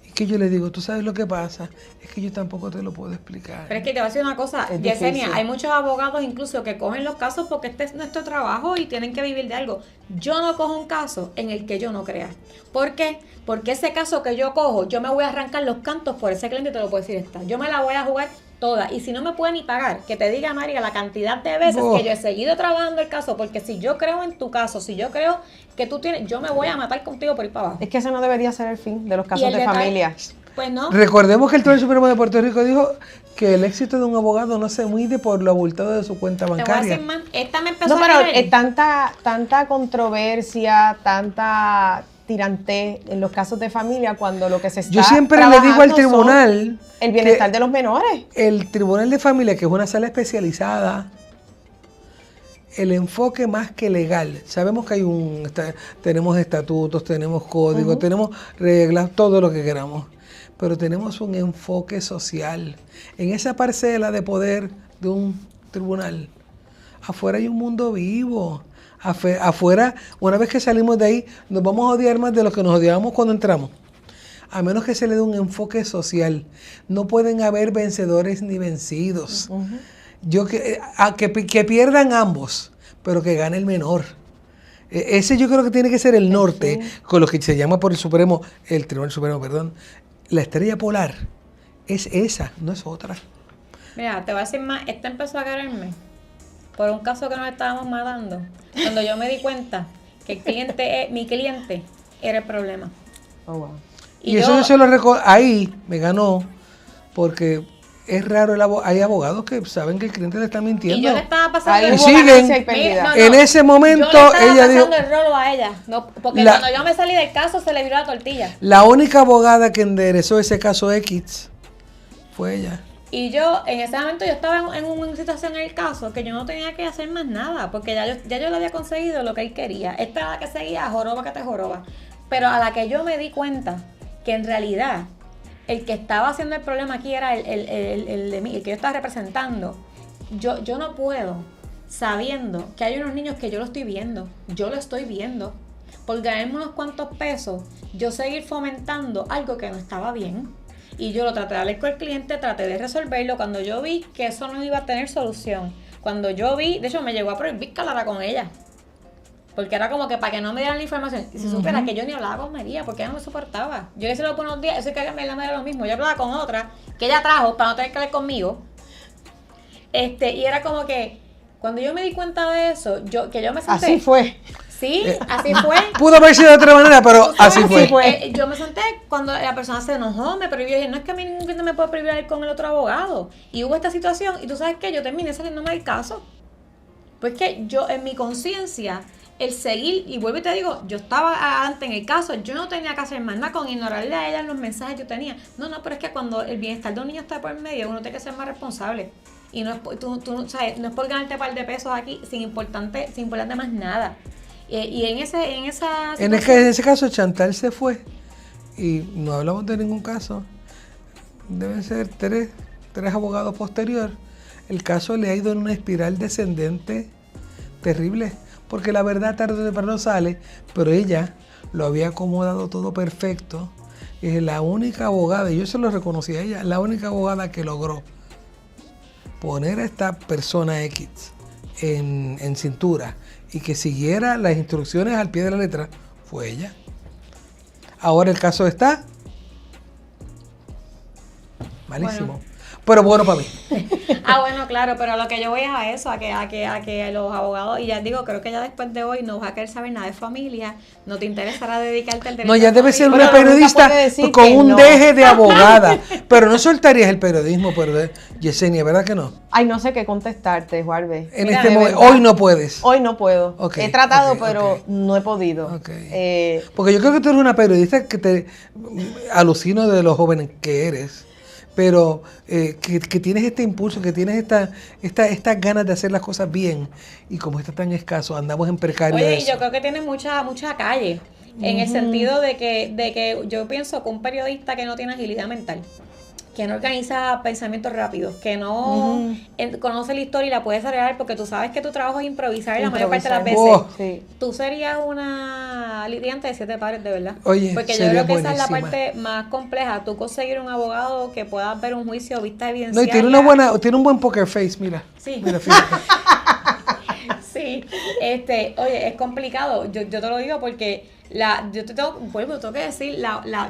y que yo le digo, tú sabes lo que pasa, es que yo tampoco te lo puedo explicar. Pero es que te voy a decir una cosa, Yesenia, hay muchos abogados incluso que cogen los casos porque este es nuestro trabajo y tienen que vivir de algo. Yo no cojo un caso en el que yo no crea. ¿Por qué? Porque ese caso que yo cojo, yo me voy a arrancar los cantos por ese cliente, te lo puedo decir esta. Yo me la voy a jugar toda. Y si no me puede ni pagar, que te diga, María, la cantidad de veces que yo he seguido trabajando el caso, porque si yo creo en tu caso, si yo creo que tú tienes, yo me voy a matar contigo por ir para abajo. Es que ese no debería ser el fin de los casos de familia. Pues no. Recordemos que el Tribunal Supremo de Puerto Rico dijo que el éxito de un abogado no se mide por lo abultado de su cuenta bancaria. Te voy a decir más, esta me empezó tanta controversia, tanta tirante en los casos de familia cuando lo que se está yo siempre le digo al tribunal el bienestar de los menores. El tribunal de familia, que es una sala especializada, el enfoque más que legal, sabemos que tenemos estatutos, tenemos códigos, tenemos reglas, todo lo que queramos, pero tenemos un enfoque social en esa parcela de poder de un tribunal. Afuera hay un mundo vivo. Afuera, una vez que salimos de ahí, nos vamos a odiar más de lo que nos odiábamos cuando entramos. A menos que se le dé un enfoque social. No pueden haber vencedores ni vencidos. Que pierdan ambos, pero que gane el menor. Ese yo creo que tiene que ser el norte, con lo que se llama por el Tribunal Supremo, perdón. La estrella polar es esa, no es otra. Mira, te voy a decir más, esta empezó a quererme por un caso que nos estábamos matando, cuando yo me di cuenta que mi cliente era el problema. Oh, wow. Y eso yo se lo ahí me ganó, porque es raro, hay abogados que saben que el cliente le está mintiendo. Y yo le estaba pasando y siguen. En ese momento ella dijo, yo le estaba pasando el rolo a ella, porque cuando yo me salí del caso se le viró la tortilla. La única abogada que enderezó ese caso X fue ella. Y yo, en ese momento, yo estaba en una situación en el caso que yo no tenía que hacer más nada, porque ya yo le había conseguido lo que él quería. Esta era la que seguía, joroba que te joroba. Pero a la que yo me di cuenta que en realidad el que estaba haciendo el problema aquí era el de mí, el que yo estaba representando. Yo no puedo, sabiendo que hay unos niños que yo lo estoy viendo, por ganarme unos cuantos pesos, yo seguir fomentando algo que no estaba bien. Y yo lo traté de hablar con el cliente, traté de resolverlo. Cuando yo vi que eso no iba a tener solución, cuando yo vi, de hecho me llegó a prohibir que hablara con ella, porque era como que para que no me dieran la información. Y si supiera que yo ni hablaba con María, porque ella no me soportaba. Yo le decía los buenos días, eso es que ella me era lo mismo. Yo hablaba con otra, que ella trajo para no tener que hablar conmigo. Y era como que, cuando yo me di cuenta de eso, yo me senté. Así fue. Sí, así fue. Pudo haber sido de otra manera, pero así fue. Yo me senté cuando la persona se enojó, me prohibió. Y no es que a mí ningún cliente me puede prohibir ir con el otro abogado. Y hubo esta situación, y tú sabes que yo terminé saliéndome del caso. Pues que yo, en mi conciencia, el seguir, y vuelvo y te digo, yo estaba antes en el caso, yo no tenía que hacer más nada con ignorarle a ella los mensajes que yo tenía. No, pero es que cuando el bienestar de un niño está por medio, uno tiene que ser más responsable. Y no es, tú sabes, no es por ganarte un par de pesos aquí sin importarte más nada. Y en ese caso Chantal se fue y no hablamos de ningún caso. Deben ser tres abogados posterior. El caso le ha ido en una espiral descendente terrible, porque la verdad tarde o temprano sale, pero ella lo había acomodado todo perfecto. Es la única abogada, y yo se lo reconocí a ella, la única abogada que logró poner a esta persona X en cintura y que siguiera las instrucciones al pie de la letra, fue ella. Ahora el caso está malísimo. Pero bueno para mí. Bueno, claro, pero lo que yo voy es a eso, a que los abogados, y ya digo, creo que ya después de hoy no vas a querer saber nada de familia, no te interesará dedicarte al derecho. No, ya debe ser una periodista con un deje de abogada, pero no soltarías el periodismo, pero Yesenia, ¿verdad que no? Ay, no sé qué contestarte, Juarbe. En este momento, hoy no puedes. Hoy no puedo. He tratado, pero no he podido. Porque yo creo que tú eres una periodista que te alucino de lo joven que eres. Pero que tienes este impulso, que tienes estas ganas de hacer las cosas bien, y como está tan escaso, andamos en precario. Oye, y yo creo que tienes mucha calle, en el sentido de que yo pienso que un periodista que no tiene agilidad mental, que no organiza pensamientos rápidos, que no conoce la historia y la puede desarrollar, porque tú sabes que tu trabajo es improvisar la mayor parte de las veces. Tú serías una litigante de 7 pares, de verdad. Oye, porque yo creo que esa es la parte más compleja, tú conseguir un abogado que pueda ver un juicio vista evidenciada. No, y tiene un buen poker face, mira. Sí. Mira, fíjate. Sí, oye, es complicado. Yo te lo digo porque tengo que decir,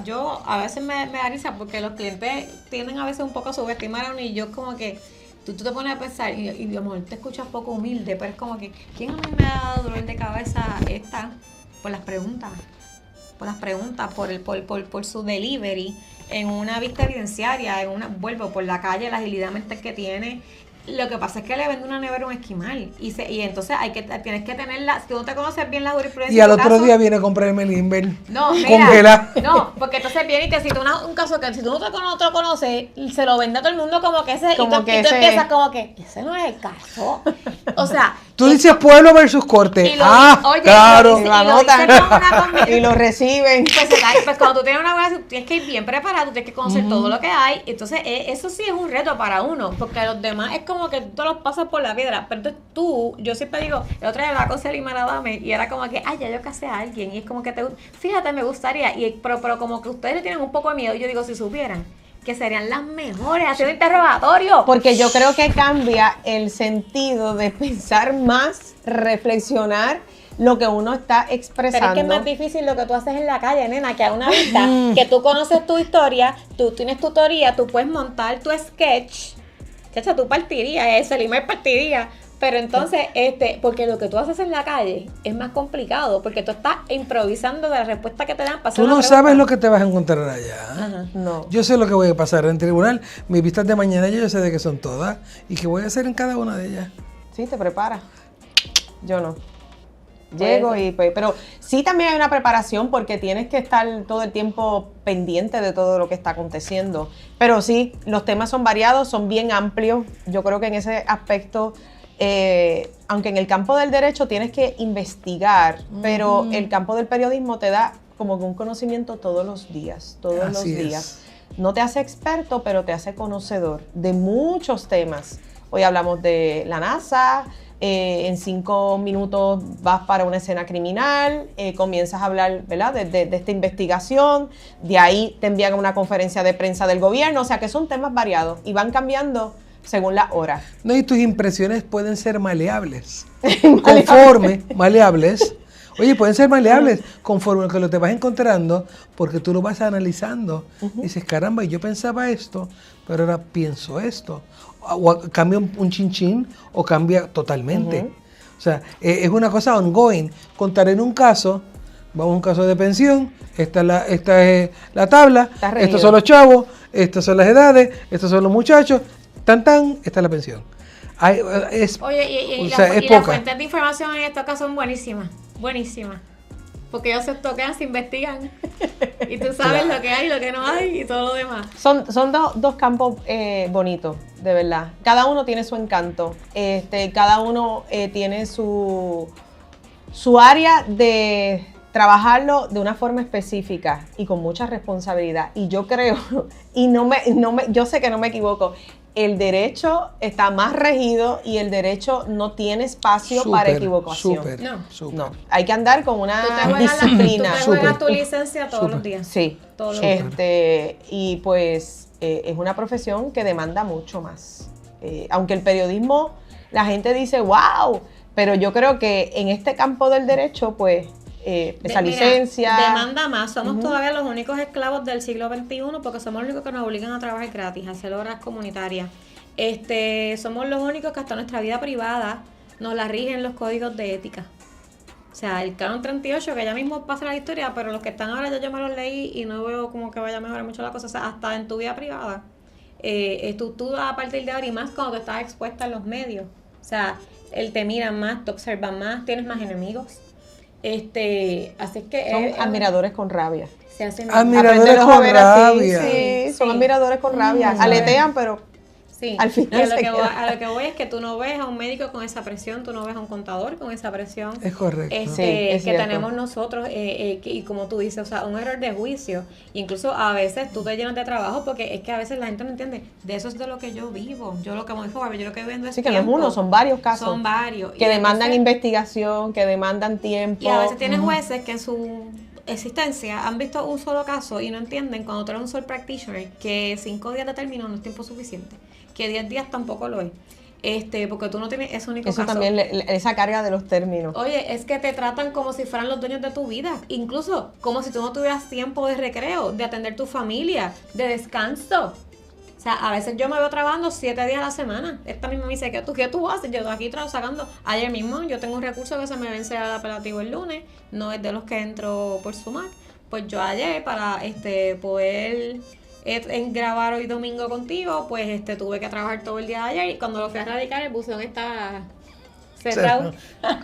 yo a veces me da risa porque los clientes tienden a veces un poco a subestimar a uno, y yo como que tú te pones a pensar y a lo mejor te escuchas poco humilde, pero es como que ¿quién a mí me ha dado dolor de cabeza por las preguntas, por su delivery en una vista evidenciaria, vuelvo por la calle, la agilidad mental que tiene? Lo que pasa es que le vende una nevera a un esquimal y entonces tienes que tenerla, si tú no te conoces bien la jurisprudencia. Y al otro día viene a comprarme el Inver. No, mira, no, porque entonces viene y te cita un caso que si tú no te conoces, se lo vende a todo el mundo como que ese, y tú empiezas como que ese no es el caso. O sea, Tú dices pueblo versus corte. Y lo- oye, claro. y Y lo lo anotan dicen con una combinación. y lo reciben. Pues cuando tú tienes una buena, tú tienes que ir bien preparado, tú tienes que conocer todo lo que hay. Entonces, eso sí es un reto para uno, porque a los demás es como que tú te los pasas por la piedra. Pero entonces yo siempre digo, el otro día hablaba con Selima Nadame y era como que, ya yo casé a alguien. Y es como que, fíjate, me gustaría. Pero como que ustedes le tienen un poco de miedo. Y yo digo, si supieran que serían las mejores haciendo interrogatorio. Porque yo creo que cambia el sentido de pensar más, reflexionar lo que uno está Pero expresando. es que es más difícil lo que tú haces en la calle, nena, que a una vista, que tú conoces tu historia, tú tienes tu teoría, tú puedes montar tu sketch. Chacha, tú partirías, Selimar partiría. Pero entonces, porque lo que tú haces en la calle es más complicado, porque tú estás improvisando de la respuesta que te dan. Tú no sabes lo que te vas a encontrar allá. Ajá. No. Yo sé lo que voy a pasar en tribunal. Mis vistas de mañana yo sé de qué son todas y qué voy a hacer en cada una de ellas. Sí, te preparas. Yo no. Llego y pues, pero sí también hay una preparación porque tienes que estar todo el tiempo pendiente de todo lo que está aconteciendo. Pero sí, los temas son variados, son bien amplios. Yo creo que en ese aspecto, aunque en el campo del derecho tienes que investigar, pero el campo del periodismo te da como que un conocimiento todos los días, Así es. días. No te hace experto, pero te hace conocedor de muchos temas. Hoy hablamos de la NASA. En 5 minutos vas para una escena criminal, comienzas a hablar, ¿verdad?, de esta investigación, de ahí te envían a una conferencia de prensa del gobierno, o sea que son temas variados y van cambiando según la hora. No, y tus impresiones pueden ser maleables. Maleables. Oye, pueden ser maleables conforme lo que te vas encontrando, porque tú lo vas analizando. Dices, caramba, yo pensaba esto, pero ahora pienso esto. O cambia un chinchín o cambia totalmente. O sea, es una cosa ongoing. Contar en un caso, vamos a un caso de pensión, esta es la tabla, estos son los chavos, estas son las edades, estos son los muchachos, esta es la pensión. Oye, y es las poca. fuentes de información en estos casos son buenísimas, buenísimas. Porque ellos se toquean, se investigan. Y tú sabes lo que hay, lo que no hay y todo lo demás. Son dos campos bonitos, de verdad. Cada uno tiene su encanto. Cada uno tiene su área de trabajarlo de una forma específica y con mucha responsabilidad. Y yo creo, y yo sé que no me equivoco, el derecho está más regido y el derecho no tiene espacio para equivocación. Súper. No, hay que andar con una Tú te juegas disciplina. tú te juegas tu licencia todos los días. Sí. Todos los días. Y pues es una profesión que demanda mucho más. Aunque el periodismo, la gente dice, wow, pero yo creo que en este campo del derecho, pues, esa licencia... Demanda más. Somos todavía los únicos esclavos del siglo XXI porque somos los únicos que nos obligan a trabajar gratis, a hacer horas comunitarias. Somos los únicos que hasta nuestra vida privada nos la rigen los códigos de ética. O sea, el canon 38, que ya mismo pasa la historia, pero los que están ahora yo me los leí y no veo como que vaya a mejorar mucho la cosa. O sea, hasta en tu vida privada, tú a partir de ahora y más cuando tú estás expuesta en los medios. O sea, él te mira más, te observa más, tienes más enemigos. Así es que Son admiradores con rabia. se hacen Admiradores Aprenderlos con a ver así, rabia. sí, son admiradores con rabia. Aletean, pero sí. al final a se lo que voy es que tú no ves a un médico con esa presión, tú no ves a un contador con esa presión. Es correcto. Sí, es Que cierto. tenemos nosotros, y como tú dices, o sea, un error de juicio. Incluso a veces tú te llenas de trabajo porque es que a veces la gente no entiende. De eso es de lo que yo vivo. Yo lo que me dijo, yo lo que vendo es Sí, que no es tiempo. uno, son varios casos. Son varios. Que Y demandan entonces- investigación, que demandan tiempo. Y a veces tienes jueces que en su existencia han visto un solo caso y no entienden cuando tú eres un sole practitioner que 5 días de término no es tiempo suficiente, que 10 días tampoco lo es, porque tú no tienes ese único Eso caso. también, esa carga de los términos. Oye, es que te tratan como si fueran los dueños de tu vida, incluso como si tú no tuvieras tiempo de recreo, de atender tu familia, de descanso. O sea, a veces yo me veo trabajando 7 días a la semana. Esta misma me dice, ¿qué tú haces? Yo aquí sacando. Ayer mismo yo tengo un recurso que se me vence al apelativo el lunes, no es de los que entro por Sumac. Pues yo ayer para poder grabar hoy domingo contigo, pues tuve que trabajar todo el día de ayer y cuando lo fui a radicar el buzón estaba cerrado.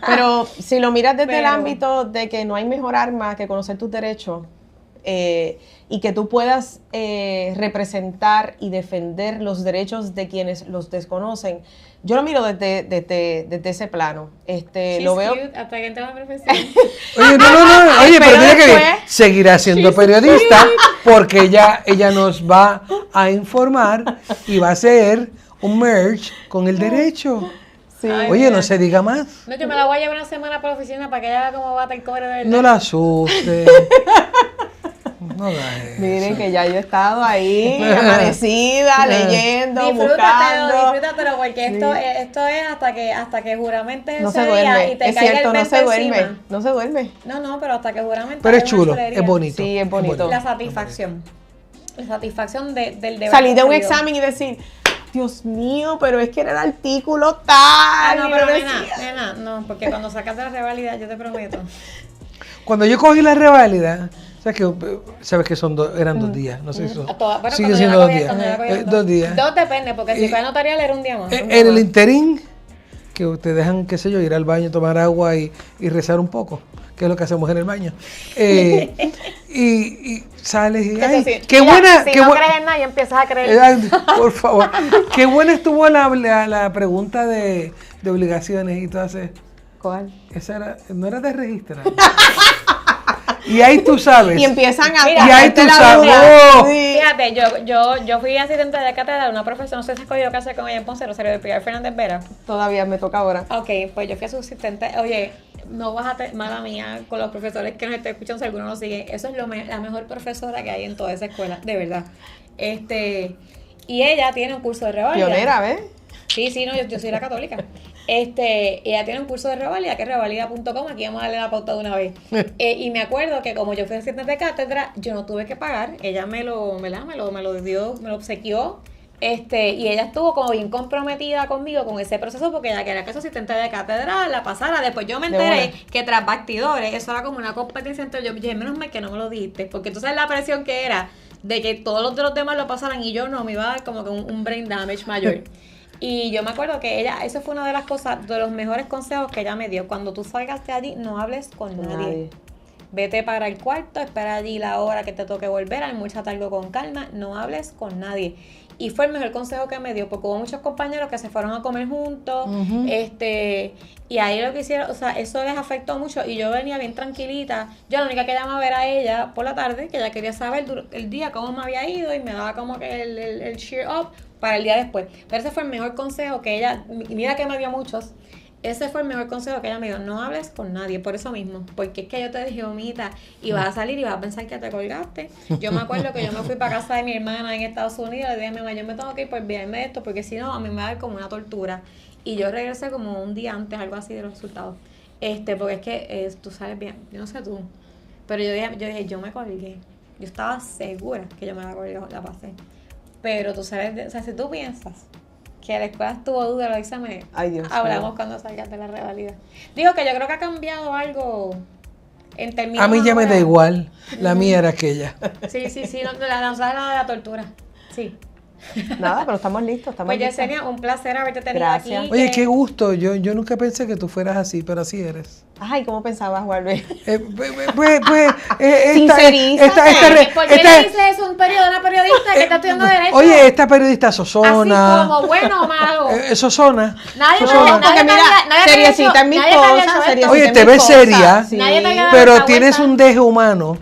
Pero si lo miras desde el Pero- ámbito de que no hay mejor arma que conocer tus derechos, y que tú puedas representar y defender los derechos de quienes los desconocen. Yo lo miro desde ese plano. Lo veo. Cute, hasta que entra la profesión. Oye, no. Oye, pero mira que después- seguirá siendo periodista porque ella nos va a informar y va a hacer un merge con el derecho. Sí. Ay, Oye, mira. no se diga más. No, yo me la voy a llevar una semana para la oficina para que ella vea cómo va el cobre de verdad. No la asuste. No hagas eso. Miren que ya yo he estado ahí, amanecida, leyendo, buscando. Disfrútatelo, porque esto es hasta que juramentes No ese se día duerme, y te es caiga cierto, el no 20 se duerme, encima. no se duerme. No, pero hasta que juramentes. Pero es es una chulo, chulería. es bonito. Sí, es bonito. La satisfacción. La satisfacción del deber Salir de un cumplido. examen y decir, Dios mío, pero es que era el artículo tal. Ah, no, y pero yo nena, decía, no, porque cuando sacas de la rivalidad, yo te prometo. Cuando yo cogí la reválida, sabes que eran 2 días, no sé si son. Bueno, Sigue cuando siendo yo la 2 cogí, días. cuando yo la cogí, 2 días. Dos depende, porque si fue notarial era un día más. En el interín, que te dejan, qué sé yo, ir al baño, tomar agua y rezar un poco, que es lo que hacemos en el baño. Y sales y, ay, decir, qué Mira, buena, si qué no buena. crees en nada y empiezas a creer. Ay, por favor. Qué buena estuvo la pregunta de obligaciones y todo eso. ¿cuál? Esa no era de registrar. Y ahí tú sabes. Y empiezan a Mira, y ahí ponerte tú la sabes. duda. ¡Oh! Sí. Fíjate, yo fui asistente de cátedra de una profesora, no sé si has cogido clase con ella en Ponce, Rosario de Pilar Fernández Vera. Todavía me toca ahora. Ok, pues yo fui a su asistente. Oye, no vas a mala mía con los profesores que nos estén escuchando, si alguno nos sigue. Eso es la mejor profesora que hay en toda esa escuela, de verdad. Y ella tiene un curso de reválida. Pionera, ¿ves? Sí, no, yo soy la católica. Ella tiene un curso de revalida, que es revalida.com, aquí vamos a darle la pauta de una vez. Y me acuerdo que como yo fui asistente de cátedra, yo no tuve que pagar, ella me lo dio, me lo obsequió. Y ella estuvo como bien comprometida conmigo con ese proceso porque ella quería que su asistente de cátedra la pasara. Después yo me enteré que tras bastidores, eso era como una competencia entre yo. Dije, menos mal que no me lo dijiste, porque tú sabes la presión que era de que todos los de los demás lo pasaran y yo no, me iba a dar como que un brain damage mayor. Y yo me acuerdo que eso fue una de las cosas, de los mejores consejos que ella me dio. Cuando tú salgas de allí, no hables con nadie. Vete para el cuarto, espera allí la hora que te toque volver, almuérzate algo con calma, no hables con nadie. Y fue el mejor consejo que me dio, porque hubo muchos compañeros que se fueron a comer juntos, y ahí lo que hicieron, o sea, eso les afectó mucho, y yo venía bien tranquilita. Yo la única que llamaba a ver a ella por la tarde, que ella quería saber el día cómo me había ido, y me daba como que el cheer up para el día después. Pero ese fue el mejor consejo que ella, y mira que me dio muchos, ese fue el mejor consejo que ella me dio, no hables con nadie, por eso mismo, porque es que yo te dije, Omita, y vas a salir y vas a pensar que te colgaste. Yo me acuerdo que yo me fui para casa de mi hermana en Estados Unidos, le dije a mi mamá, yo me tengo que ir por olvidarme de esto, porque si no, a mí me va a dar como una tortura. Y yo regresé como un día antes, algo así de los resultados. Porque es que tú sabes bien, yo no sé tú, pero yo dije, yo me colgué. Yo estaba segura que yo me la colgué, la pasé. Pero tú sabes, o sea, si tú piensas que la escuela estuvo dura los exámenes, Ay, Dios hablamos mío. cuando salgas de la revalida. Digo que yo creo que ha cambiado algo en términos. A mí ya me da ahora. igual. La mía era aquella. Sí, no, la de la tortura. Sí. Nada, pero estamos listos, estamos Pues listos. Yesenia, un placer haberte tenido Gracias. aquí. Oye, qué gusto. Yo nunca pensé que tú fueras así, pero así eres. Ay, ¿cómo pensabas, Walter? Esta ¿Por qué le dices eso a un una periodista que está estudiando Derecho? Oye, esta periodista sosona. Así como bueno o malo. Sosona. Nadie Sosona. Porque mira, seriecita en mis cosas, seriecita Oye, en te mis ves cosas. seria, Sí. Nadie te ha dado pero la tienes vuelta. un deje humano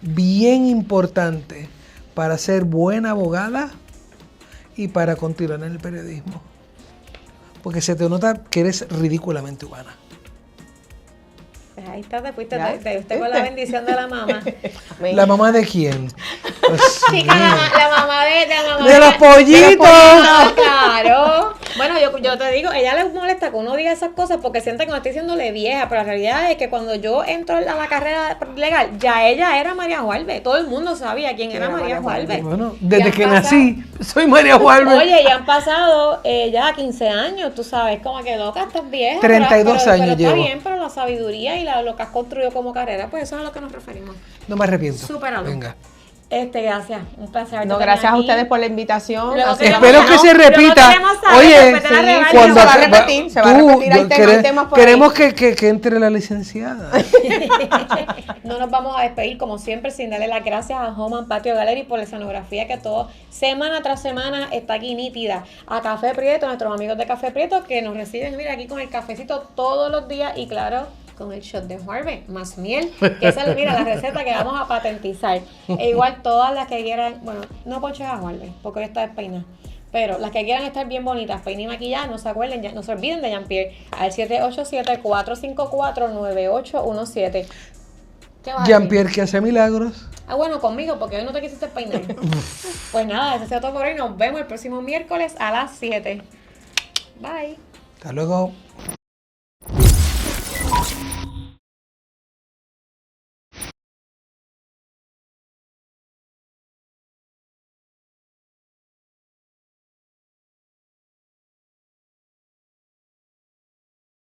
bien importante para ser buena abogada y para continuar en el periodismo. Porque se te nota que eres ridículamente humana. Pues ahí está, te fuiste, Ya, te fuiste con la ¿viste? bendición de la mamá. ¿La mamá de quién? Pues, Chica, la mamá de los pollitos. Ah, claro. Bueno, yo te digo, ella le molesta que uno diga esas cosas porque siente que no estoy diciéndole vieja, pero la realidad es que cuando yo entro a la carrera legal, ya ella era María Juárez. Todo el mundo sabía quién era María Juárez. Bueno, Y desde han que pasado- nací, soy María Juárez. Oye, ya han pasado ya 15 años, tú sabes, como que loca, estás vieja. 32 pero años está llevo. bien, pero la sabiduría y lo que has construido como carrera, pues eso es a lo que nos referimos. No me arrepiento. Supéralo. Venga. Gracias, un placer. No, gracias a ustedes por la invitación. Luego Así queremos que- Espero que se repita. Oye, sí, cuando se va a repetir, se va a repetir, hay temas por queremos que entre la licenciada. No nos vamos a despedir como siempre sin darle las gracias a Home and Patio Gallery por la escenografía que todo semana tras semana está aquí nítida. A Café Prieto, nuestros amigos de Café Prieto que nos reciben, mira, aquí con el cafecito todos los días y claro, con el shot de Harvey, más miel, que esa es, mira, la receta que vamos a patentizar. E igual todas las que quieran, bueno, no ponches a Harvey, porque hoy está despeinada. Pero las que quieran estar bien bonitas, peine y maquillaje, no se acuerden, no se olviden de Jean-Pierre al 787-454-9817. ¿Qué vas a Jean-Pierre que hace milagros. bueno, conmigo, porque hoy no te quisiste peinar. Pues nada, eso es todo por hoy. Nos vemos el próximo miércoles a las 7. Bye. Hasta luego.